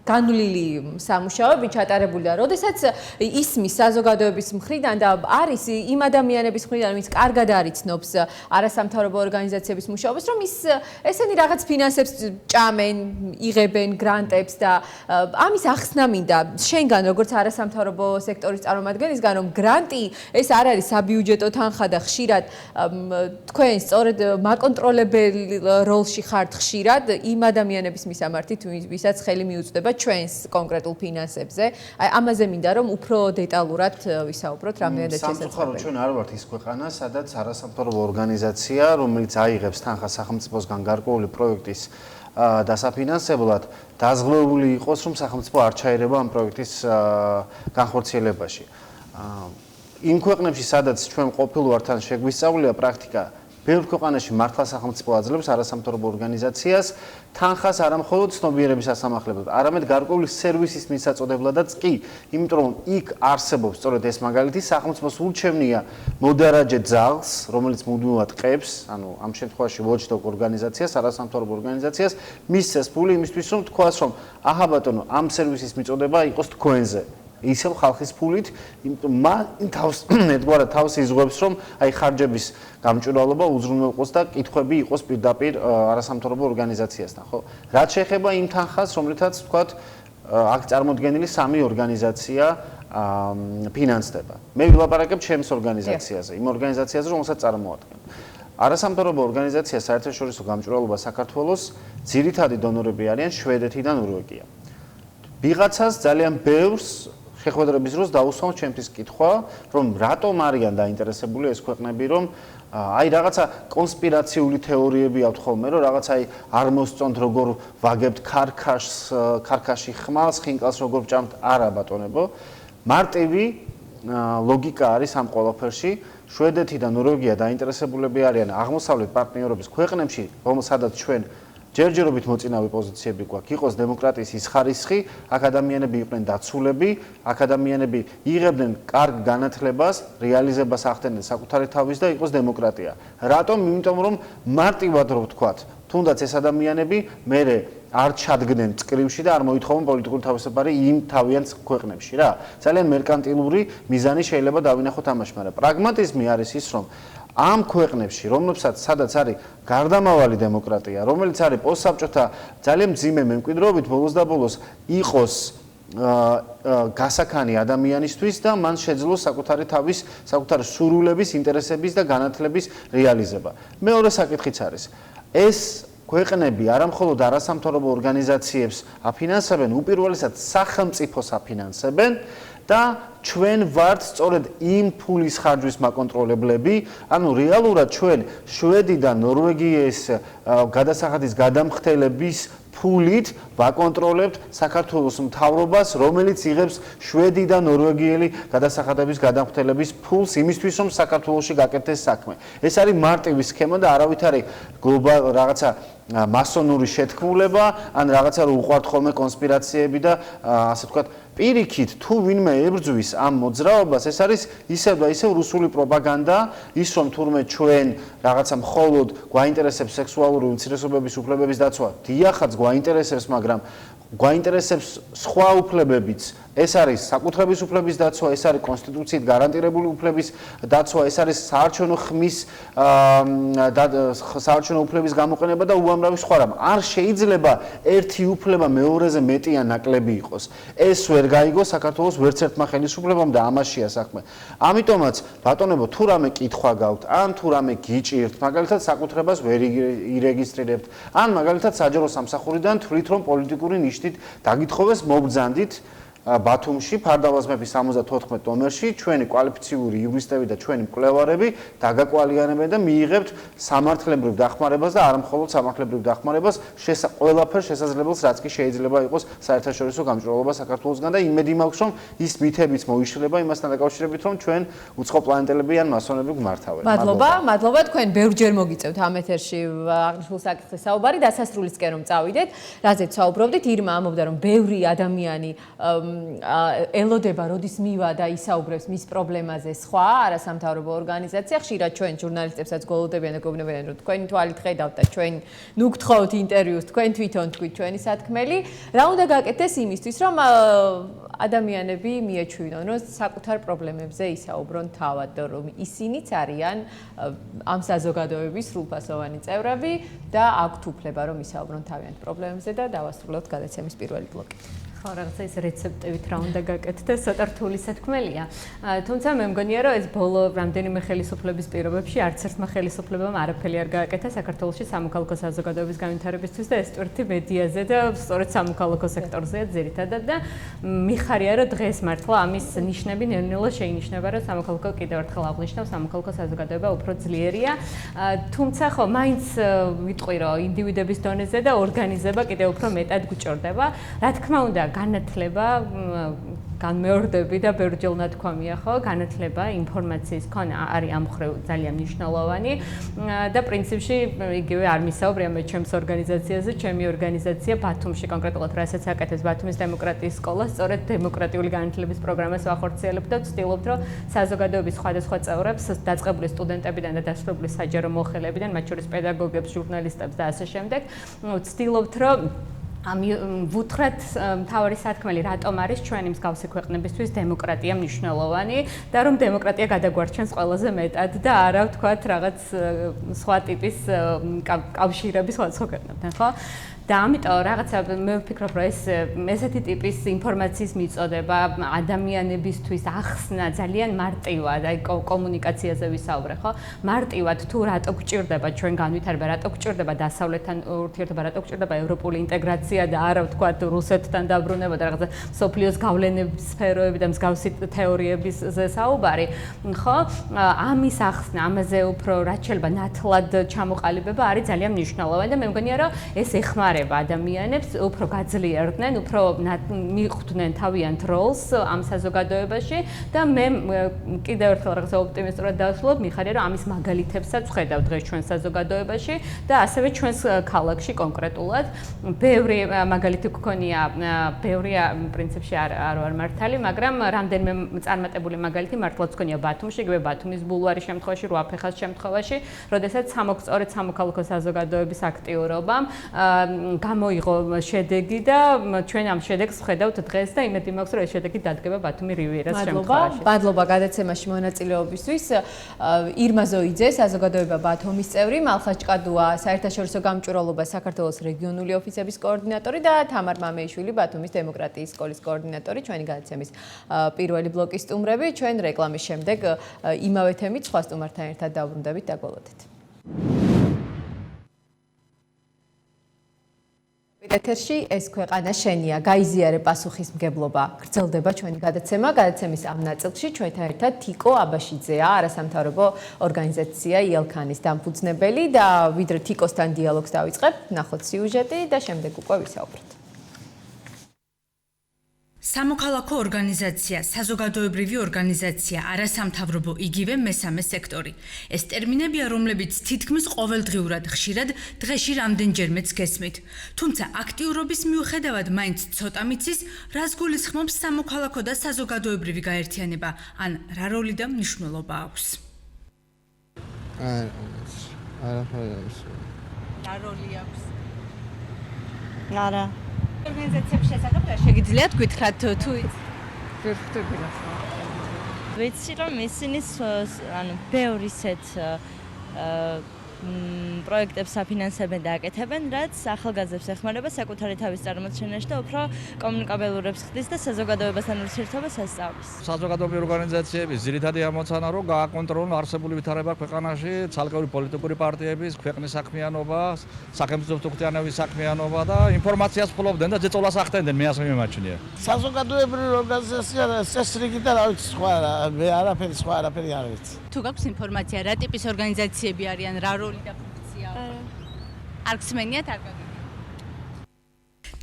განვლილი სამუშაოები ჩატარებული და როდესაც ისმის საზოგადოების მხრიდან და არის იმ ადამიანების მხრიდან, ვინც კარგად არიცნობს არასამთავრობო ორგანიზაციების მუშაობას, რომ ესენი რაღაც ფინანსებს ჭამენ, იღებენ გრანტებს და ამის ახსნა მინდა შენგან, როგორც არასამთავრობო სექტორის წარმომადგენლისგან, რომ გრანტი ეს არ არის საბიუჯეტო თანხა და ხშირად თქვენ სწორედ მაკონტროლებელ როლში ხართ ხშირად იმ ადამიანების მისამართით, ვისაც ხელი მიუწვდება ჩვენს კონკრეტულ ფინანსებზე. აი ამაზე მინდა რომ უფრო დეტალურად ვისაუბროთ, რამდენადაც შესაძლოა.
სამწუხაროდ ჩვენ არ ვართ ის ქვეყანა, სადაც არასამთავრობო ორგანიზაცია, რომელიც აიღებს თანხას სახელმწიფოსგან გარკვეული პროექტის დასაფინანსებლად, დაზღვეული იყოს, რომ სახელმწიფო არ ჩაერება ამ პროექტის განხორციელებაში. იმ ქვეყნებში, სადაც ჩვენ ყოფილვართ ან შეგვისწავლია პრაქტიკა, ბევრ ქვეყანაში მართლა სახელმწიფო აძლევს არასამთავრობო ორგანიზაციას თანხას არამხოლოდ ცნობიერების ასამახლებლად, არამედ გარკვეული სერვისის მისაწოდებლადაც კი, იმიტომ რომ იქ არსებობს სწორედ ეს მაგალითი, სახელმწიფოს ურჩევნია მოდარაჯე ძალს, რომელიც მუდმივად ყებს, ანუ ამ შემთხვევაში watchdog ორგანიზაციას, არასამთავრობო ორგანიზაციას, მისცეს ფული იმისთვის, რომ თქვას, რომ აჰა ბატონო, ამ სერვისის მიწოდება იყოს თქვენზე. ისევ ხალხის ფულით, მან ერთგვარად თავს იზღვევს, რომ აი ხარჯების გამჭვირვალობა უზრუნველყოს და კითხვები იყოს პირდაპირ არასამთავრობო ორგანიზაციასთან, ხო? რაც შეეხება იმ თანხას, რომლითაც თქვათ აქ წარმოდგენილი სამი ორგანიზაცია ფინანსდება. მე ვილაპარაკებ ჩემს ორგანიზაციაზე, იმ ორგანიზაციაზე, რომელსაც წარმოვადგენ. არასამთავრობო ორგანიზაცია საერთაშორისო გამჭვირვალობა საქართველოს ძირითადი დონორები არიან შვედეთი და ნორვეგია. ვიღაცას ძალიან ბევრს შეხვედრების დროს დაუსვამს ჩემთვის კითხვა, რომ რატომ არიან დაინტერესებული ეს ქვეყნები, რომ აი რაღაცა კონსპირაციული თეორიები აქვთ ხოლმე, რომ რაღაცა აი არ მოსწონთ როგორ ვაგებთ ქარქაში ხმალს, ხინკალს როგორ ვჭამთ, არა ბატონებო. მარტივი ლოგიკა არის ამ ყველაფერში. შვედეთი და ნორვეგია დაინტერესებულები არიან აღმოსავლეთ პარტნიორობის ქვეყნებში, რომელსაც ჩვენ ჯერჯერობით მოწინავე პოზიციები გვაქვს, იყოს დემოკრატიის ის ხარისხი, აქ ადამიანები იყვნენ დაცულები, აქ ადამიანები იღებდნენ კარგ განათლებას, რეალიზებას ახდენენ საკუთარი თავის და იყოს დემოკრატია. რატომ? იმიტომ რომ მარტივად რო ვთქვათ, თუნდაც ეს ადამიანები მერე არ ჩადგნენ წკრივში და არ მოითხოვონ პოლიტიკური თავისუფლება იმ თავიანთ ქვეყნებში რა. ძალიან მერკანტილური მიზანი შეიძლება დავინახოთ ამაში, მაგრამ პრაგმატიზმი არის ის, რომ ამ ქვეყნებში, რომლებსაც სადაც არის გარდამავალი დემოკრატია, რომელიც არის პოსტსაბჭოთა ძალიან მძიმე მემკვიდრეობით, ბოლოს და ბოლოს იყოს გასაქანი ადამიანისთვის და მან შეძლოს საკუთარი თავის, საკუთარი სურვილების, ინტერესების და განათლების რეალიზება. მეორე საკითხიც არის, ეს ქვეყნები არამხოლოდ არასამთავრობო ორგანიზაციებს აფინანსებენ, უპირველესად სახელმწიფოს აფინანსებენ და ჩვენ ვართ სწორედ იმ ფულის ხარჯვის მაკონტროლებლები, ანუ რეალურად ჩვენ შვედიდან ნორვეგიის გადასახადის გადამხდელების ფულით ვაკონტროლებთ საქართველოს მთავრობას, რომელიც იღებს შვედი და ნორვეგიელი გადასახადების გადამხდელების ფულს იმისთვის, რომ საქართველოში გაკეთდეს საქმე. ეს არის მარტივი სქემა და არავით არის რაღაცა მასონური შეთქმულება, ან რაღაცა რო უყვართ ხოლმე კონსპირაციები და ასე ვთქვათ, პირიქით თუ ვინმე ებრძვის ამ მოძრაობას, ეს არის ისევ და ისევ რუსული პროპაგანდა, ის რომ თურმე ჩვენ რაღაცა მხოლოდ გვაინტერესებს სექსუალური უმცირესობების უფლებების დაცვა, დიახაც გვაინტერესებს, მაგრამ გვაინტერესებს სხვა უფლებებიც. ეს არის საკუთრების უფლების დაცვა, ეს არის კონსტიტუციით გარანტირებული უფლების დაცვა, ეს არის საარჩევნო ხმის საარჩევნო უფლების გამოყენება და უამრავი სხვა რამ. არ შეიძლება ერთი უფლება მეორეზე მეტი ან ნაკლები იყოს. ეს ვერ გაიგო საქართველოს ვერც ერთმა ხელისუფლებამ და ამაშია საქმე. ამიტომაც ბატონებო, თუ რამე კითხვა გაქვთ, ან თუ რამე გიჭირთ, მაგალითად საკუთრებას ვერ ირეგისტრირებთ, ან მაგალითად საჯარო სამსახურიდან თვლით რომ პოლიტიკური ნიშნით დაგითხოვეს, მობრძანდით ბათუმში ფარდავაზმების 74 ნომერში ჩვენი კვალიფიციური იურისტები და ჩვენი მკვლევარები დაგაკვალიანებენ და მიიღებთ სამართლებრივ დახმარებას და არა მხოლოდ სამართლებრივ დახმარებას, ყველაფერ შესაძლებელს, რაც კი შეიძლება იყოს საერთაშორისო გამჭვირვალობა საქართველოსგან და იმედი მაქვს, რომ ის მითებიც მოიშლება იმასთან დაკავშირებით, რომ ჩვენ უცხო პლანეტელები ან მასონები გვმართავენ.
მადლობა, თქვენ ბევრჯერ მოგიწევთ ამ ეთერში აღნიშნულ საკითხის საუბარი, დასასრულისკენ რომ წავიდეთ, რაზეც საუბრობდით, ირმა ამბობდა, რომ ბევრი ადამიანი ელოდება, როდის მივა და ისაუბრებს მის პრობლემაზე სხვა არასამთავრობო ორგანიზაცია, ხშირად ჩვენ ჟურნალისტებსაც გველოდებიან და გვეუბნებიან, რომ თქვენი თვალით ხედავთ და ჩვენ ნუ გთხოვთ ინტერვიუს, თქვენ თვითონ თქვით ჩვენი სათქმელი. რა უნდა გაკეთდეს იმისთვის, რომ ადამიანები მიეჩვინონ, რომ საკუთარ პრობლემებზე ისაუბრონ თავად, რომ ისინიც არიან ამ საზოგადოების სრულფასოვანი წევრები და აქვთ უფლება, რომ ისაუბრონ თავიანთ პრობლემებზე და დავასრულოთ გადაცემის პირველი ბლოკი.
ხო, რაღაცა ის რეცეპტივით რა უნდა გაკეთდეს, ცოტა რთული სათქმელია. თუმცა მე მგონია, რომ ეს ბოლო რამდენიმე ხელისუფლების პირობებში არც ერთმა ხელისუფლებამ არაფერი არ გააკეთა საქართველოში სამოქალაქო საზოგადოების განვითარებისთვის და ეს ტვირთი მედიაზე და სწორედ სამოქალაქო სექტორზეა ძირითადად და მიხარია, რომ დღეს მართლა ამის ნიშნები ნელ-ნელა შეინიშნება, რომ სამოქალაქო კიდევ ერთხელ აღნიშნავს, სამოქალაქო საზოგადოება უფრო ძლიერია. თუმცა ხო, მაინც ვიტყვი, რომ ინდივიდების დონეზე და ორგანიზება კიდევ უფრო მეტად გვჭირდება. რა თქმა უნდა, განათლება, განმეორდები და ბევრჯერ ნათქვამია, ხო, განათლება, ინფორმაციის ქონა არის ამ მხრივ ძალიან მნიშვნელოვანი და პრინციპში იგივე არ მისაუბრია მე ჩემს ორგანიზაციაზე, ჩემი ორგანიზაცია ბათუმში კონკრეტულად რასაც აკეთებს ბათუმის დემოკრატიის სკოლა, სწორედ დემოკრატიული განათლების პროგრამას ვახორციელებთ და ვცდილობთ, რომ საზოგადოების სხვადასხვა წევრებს, დაწყებული სტუდენტებიდან და დასრულებული საჯარო მოხელებიდან, მათ შორის პედაგოგებს, ჟურნალისტებს და ასე შემდეგ, ვცდილობთ, რომ ვუთხრათ მთავარი სათქმელი რატომ არის ჩვენი მსგავსი ქვეყნებისთვის დემოკრატია მნიშვნელოვანი და რომ დემოკრატია გადაგვარჩენს ყველაზე მეტად და არა ვთქვათ რაღაც სხვა ტიპის კავშირები სხვადასხვა ქვეყნებთან, ხო? და ამიტომ რაღაცა მე ვფიქრობ, რომ ესეთი ტიპის ინფორმაციის მიწოდება ადამიანებისთვის ახსნა ძალიან მარტივად, აი კომუნიკაციაზე ვისაუბრე, ხო? მარტივად თუ რატო გვჭირდება ჩვენ განვითარება, რატო გვჭირდება დასავლეთთან ურთიერთობა, რატო გვჭირდება ევროპული ინტეგრაცია და არა ვთქვათ რუსეთთან დაბრუნება და რაღაცა სოფლიოს გავლენების სფეროები და მსგავსი თეორიებისზე საუბარი, ხო? ამის ახსნა, ამაზე უფრო რაც შეიძლება ნათლად ჩამოყალიბება არის ძალიან მნიშვნელოვანი და მე მგონია, რომ ეს ეხმარება ადამიანებს უფრო გაძლიერდნენ, უფრო მიხვდნენ თავიანთ როლს ამ საზოგადოებაში და მე კიდევ ერთხელ რაღაცა ოპტიმისტურად დავსრულებ, მიხარია, რომ ამის მაგალითებსაც ვხედავ დღეს ჩვენ საზოგადოებაში და ასევე ჩვენს ქალაქში კონკრეტულად. ბევრი მაგალითი გქონია, ბევრია პრინციპში არ ვარ მართალი, მაგრამ რამდენიმე წარმატებული მაგალითი მართლაც გქონია ბათუმში, იგივე ბათუმის ბულვარის შემთხვევაში, რვაფეხას შემთხვევაში, როდესაც სწორედ სამოქალაქო საზოგადოების აქტიურობამ გამოიღო შედეგი და ჩვენ ამ შედეგს ვხედავთ დღეს და იმედი მაქვს, რომ ეს შედეგი დადგება ბათუმი რივიერას შემთხვევაში.
მადლობა გადაცემაში მონაწილეობისთვის. ირმა ზოიძე, საზოგადოება ბათუმის წევრი, მალხაზ ჭკადუა, საერთაშორისო გამჭვირვალობა საქართველოს რეგიონული ოფისების კოორდინატორი და თამარ მამეიშვილი, ბათუმის დემოკრატიის სკოლის კოორდინატორი, ჩვენი გადაცემის პირველი ბლოკის სტუმრები. ჩვენ რეკლამის შემდეგ იმავე თემით სხვა სტუმართან ერთად დავბრუნდებით და გველოდეთ. ეთერში ეს ქვეყანა შენია, გაიზიარე პასუხისმგებლობა. გრძელდება ჩვენი გადაცემა. გადაცემის ამ ნაწილში ჩვენთან ერთად თიკო აბაშიძეა, არასამთავრობო ორგანიზაცია იელქანის დამფუძნებელი და ვიდრე თიკოსთან დიალოგს დავიწყებთ, ნახოთ სიუჟეტი და შემდეგ უკვე ვისაუბროთ.
სამოქალაქო ორგანიზაცია, საზოგადოებრივი ორგანიზაცია, არასამთავრობო, იგივე მესამე სექტორი. ეს ტერმინებია, რომლებიც თითქმის ყოველდღიურად ხშირად დღეში რამდენჯერმეც გესმით. თუმცა აქტიურობის მიუხედავად მაინც ცოტა მიცის, რას გულისხმობს სამოქალაქო და საზოგადოებრივი გაერთიანება, ან რა როლი და მნიშვნელობა აქვს.
რა როლი აქვს?
არა.
ორგანიზაციების შესახებ შეგიძლიათ გითხრათ თუ
ვიცი რომ ისინი ანუ ბევრი ისეთ პროექტებს აფინანსებენ და აკეთებენ, რაც ახალგაზრდებს ეხმარება საკუთარი თავის წარმოჩენაში და უფრო კომუნიკაბელურებს ხდის და საზოგადოებასთან ურთიერთობას ასწავლის.
საზოგადოებრივი ორგანიზაციების ძირითადი ამოცანა რომ გააკონტროლონ არსებული ვითარება ქვეყანაში, ცალკეული პოლიტიკური პარტიების, ქვეყნის საქმიანობა, სახელმწიფო თვითმფრინავის საქმიანობა და ინფორმაციას ფლობდნენ და ზეწოლას ახდენდნენ, მე ასე მიმაჩნია.
საზოგადოებრივი ორგანიზაცია წესრიგი და რა ვიცი სხვა მე არაფერი არ ვიცი.
თუ გაქვს ინფორმაცია რა ტიპის ორგანიზაციები არიან, რა როლი და ფუნქცია აქვს? არ გსმენიათ არ გაგიგებთ?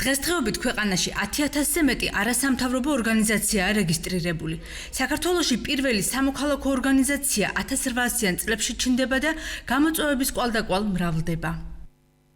დღესდღეობით ქვეყანაში 10,000-ზე მეტი არასამთავრობო ორგანიზაციაა რეგისტრირებული. საქართველოში პირველი სამოქალაქო ორგანიზაცია 1800-იან წლებში ჩნდება და გამოწვევების კვალდაკვალ მრავლდება.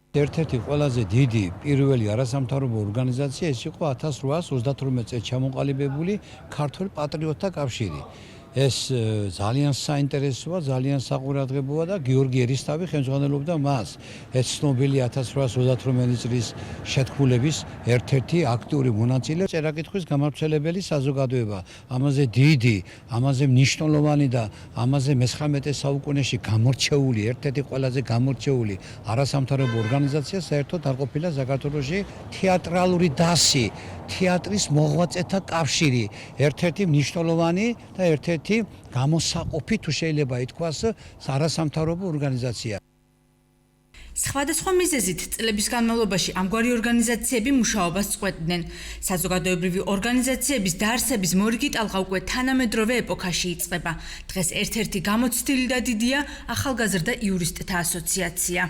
ერთ-ერთი ყველაზე დიდი პირველი არასამთავრობო ორგანიზაცია ეს იყო 1838 წელს ჩამოყალიბებული ქართველ პატრიოტთა კავშირი. ეს ძალიან საინტერესოა, ძალიან საყურადღებოა და გიორგი ერისთავი ხელმძღვანელობდა მას. ეს ცნობილი 1838 წლის შეთქმულების ერთ-ერთი აქტიური მონაწილე, წერა-კითხვის გამავრცელებელი საზოგადოება. ამაზე დიდი, ამაზე მნიშვნელოვანი და ამაზე მე-19 საუკუნეში გამორჩეული, ერთ-ერთი ყველაზე გამორჩეული არასამთავრობო ორგანიზაცია საერთოდ არ ყოფილა საქართველოში თეატრალური დასი, თეატრის მოღვაწეთა კავშირი, ერთ-ერთი მნიშვნელოვანი და ერთ-ერთი გამოსაყოფი თუ შეიძლება ითქვას არასამთავრობო ორგანიზაცია.
სხვადასხვა მიზეზით წლების განმავლობაში ამგვარი ორგანიზაციები მუშაობას წყვეტდნენ. საზოგადოებრივი ორგანიზაციების დაარსების მორიგი ტალღა უკვე თანამედროვე ეპოქაში იწყება. დღეს ერთ-ერთი გამოცდილი და დიდია ახალგაზრდა იურისტთა ასოციაცია.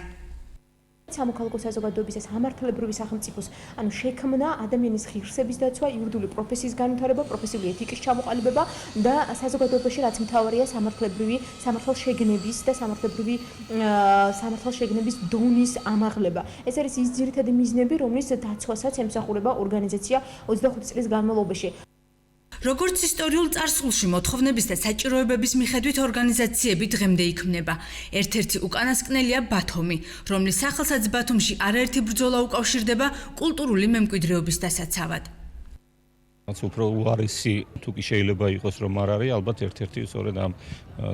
სამოქალაქო საზოგადოების ეს ამართლებრივი სახელმწიფოს, ანუ შექმნა ადამიანის ღირსების დაცვა, იურიდიული პროფესიის განვითარება, პროფესიული ეთიკის ჩამოყალიბება და საზოგადოებაში რაც მთავარია სამართლებრივი სამართალშეგნების და სამართალშეგნების დონის ამაღლება. ეს არის ის ძირითადი მიზნები, რომლის დაცვასაც ემსახურება ორგანიზაცია 25 წლის განმავლობაში.
როგორც ისტორიულ წარსულში მოთხოვნების და საჭიროებების მიხედვით ორგანიზაციები დღემდე იქმნება. ერთ-ერთი უკანასკნელია ბათუმი, რომლის სახელსაც ბათუმში არაერთი ბრძოლა უკავშირდება კულტურული მემკვიდრეობის დასაცავად.
უფრო უარესი თუ კი შეიძლება იყოს რომ არ არის, ალბათ ერთ-ერთი სწორედ ამ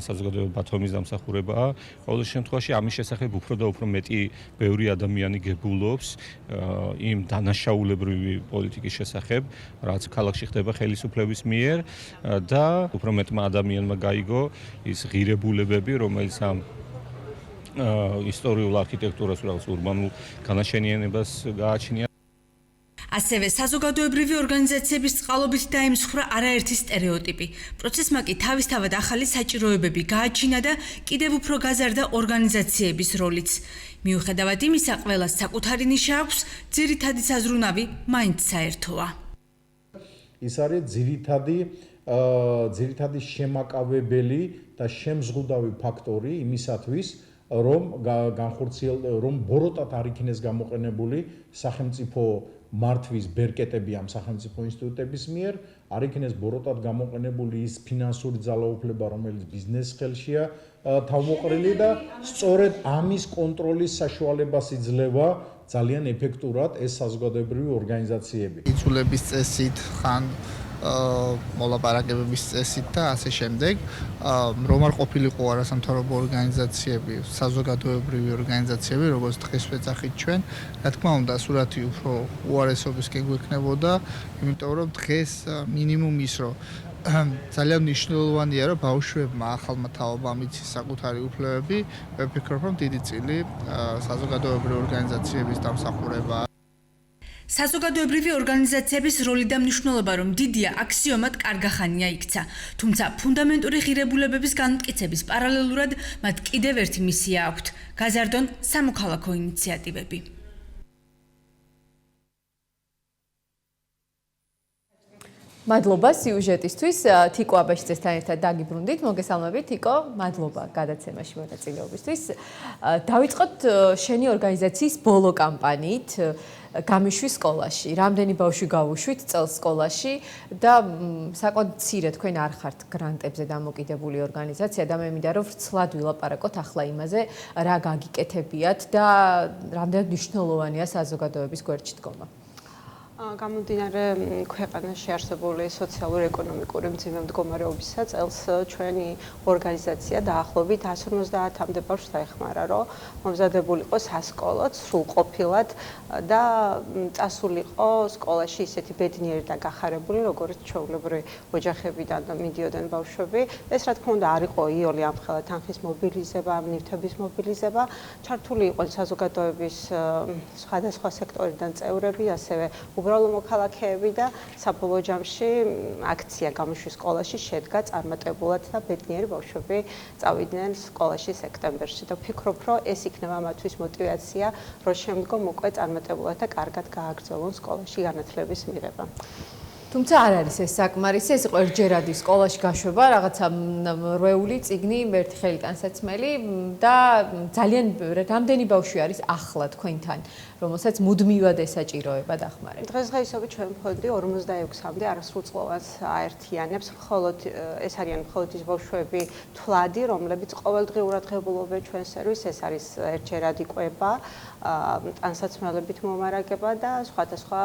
საზოგადოებრივ ბათუმის დამსახურებაა. ყოველ შემთხვევაში ამის შესახებ უფრო და უფრო მეტი ბევრი ადამიანი გებულობს იმ დანაშაულებრივი პოლიტიკის შესახებ, რაც ქალაქში ხდება ხელისუფლების მიერ და უფრო მეტმა ადამიანმა გაიგო ის ღირებულებები, რომელიც ამ ისტორიულ არქიტექტურას რაღაც ურბანულ განაშენიანებას გააჩნია.
ასევე საზოგადოებრივი ორგანიზაციების წყალობით დაემსხვრა არაერთი სტერეოტიპი. პროცესმა კი თავისთავად ახალი საჭიროებები გააჩინა და კიდევ უფრო გაზარდა ორგანიზაციების როლიც. მიუხედავად იმისა, ყველას საკუთარი ნიშა აქვს, ძირითადი საზრუნავი მაინც საერთოა.
ის არის ძირითადი შემაკავებელი და შემზღუდავი ფაქტორი იმისათვის, რომ ბოროტად არ იქნეს გამოყენებული სახელმწიფო მართვის ბერკეტები ამ სახელმწიფო ინსტიტუტების მიერ, არ იქნეს ბოროტად გამოყენებული ის ფინანსური ძალაუფლება, რომელიც ბიზნესის ხელშია თავმოყრილი და სწორედ ამის კონტროლის საშუალებას იძლევა ძალიან ეფექტურად ეს საზოგადოებრივი ორგანიზაციები.
იძულების წესით ხან მოლაპარაკებების წესით და ასე შემდეგ, რომ არ ყოფილიყო არასამთავრობო ორგანიზაციები, საზოგადოებრივი ორგანიზაციები, როგორც დღეს ვეძახით ჩვენ, რა თქმა უნდა, სურათი უფრო უარესობისკენ გვექნებოდა, იმიტომ რომ დღეს მინიმუმ ის, რომ ძალიან მნიშვნელოვანია, რომ ბავშვებმა ახალმა თაობამ იცის საკუთარი უფლებები, ვფიქრობ, რომ დიდი წილი საზოგადოებრივი ორგანიზაციების დამსახურებაა.
საზოგადოებრივი ორგანიზაციების როლი და მნიშვნელობა რომ დიდია, აქსიომად კარგახანია იქცა. თუმცა ფუნდამენტური ღირებულებების განმტკიცების პარალელურად მათ კიდევ ერთი მისია აქვთ: გაზარდონ სამოქალაქო ინიციატივები.
მადლობა სიუჟეტისთვის. თიკო აბაშიძესთან ერთად დაგიბრუნდით. მოგესალმებით, თიკო. მადლობა გადაცემაში მონაწილეობისთვის. დავიწყოთ შენი ორგანიზაციის ბოლო კამპანიით. გამიშვი სკოლაში. რამდენი ბავშვი გავუშვით წელს სკოლაში და საკმაოდ მცირე თქვენ არ ხართ გრანტებზე დამოკიდებული ორგანიზაცია და მე მინდა რომ ვრცლად ვილაპარაკოთ ახლა იმაზე, რა გაგიკეთებიათ და რამდენად მნიშვნელოვანია საზოგადოების გვერდში დგომა.
გამომდინარე ქვეყანაში არსებული სოციალურ-ეკონომიკური მძიმე მდგომარეობისა, წელს ჩვენი ორგანიზაცია დაახლოებით 150-მდე ბავშვს დაეხმარა, რომ მომზადებულიყო სასკოლოდ, სრულყოფილად და წასულიყო სკოლაში ისეთი ბედნიერი და გახარებული, როგორც ჩვეულებრივი ოჯახებიდან მიდიოდნენ ბავშვები. ეს რა თქმა უნდა არ იყო იოლი ამხელა თანხის მობილიზება, ამ ნივთების მობილიზება, ჩართული იყო საზოგადოების სხვადასხვა სექტორიდან წევრები, ასევე უბრალო მოქალაქეები და საბოლოო ჯამში აქცია გამიშვი სკოლაში შედგა წარმატებულად და ბედნიერი ბავშვები წავიდნენ სკოლაში სექტემბერში და ვფიქრობ, რომ ეს იქნება მათთვის მოტივაცია, რომ შემდგომ უკვე წარმატებულად და კარგად გააგრძელონ სკოლაში განათლების მიღება.
თუმცა არ არის ეს საკმარისი, ეს იყო ერთჯერადი სკოლაში გაშვება, რაღაცა რვეული წიგნი, ერთი ხელი ტანსაცმელი და ძალიან რამდენი ბავშვი არის ახლა თქვენთან, რომელსაც მუდმივად ესაჭიროება დახმარება.
დღესდღეობით ჩვენ ფონდი 46-მდე არასრულწლოვანს აერთიანებს, მხოლოდ ეს არიან მხოლოდ ის ბავშვები თვლადი, რომლებიც ყოველდღიურად ღებულობენ ჩვენ სერვისს, ეს არის ერთჯერადი კვება, ტანსაცმელებით მომარაგება და სხვადასხვა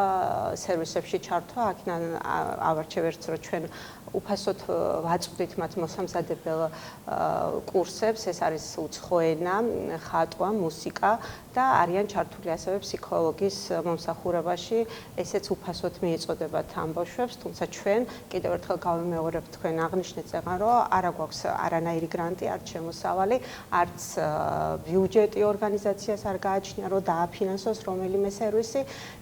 სერვისებში ჩართვა, აქედან ავარჩევ ერთს, რომ ჩვენ უფასოდ ვაწვდით მათ მოსამზადებელ კურსებს, ეს არის უცხო ენა, ხატვა, მუსიკა და არიან ჩართული ასევე ფსიქოლოგის მომსახურებაში, ესეც უფასოდ მიეწოდებათ ამ ბავშვებს, თუმცა ჩვენ კიდევ ერთხელ გავიმეორებ თქვენ აღნიშნეთ წეგან, რომ არა გვაქვს არანაირი გრანტი, არც შემოსავალი, არც ბიუჯეტი ორგანიზაციას არ გააჩნია, რომ დააფინანსოს რომელიმე სერვისი,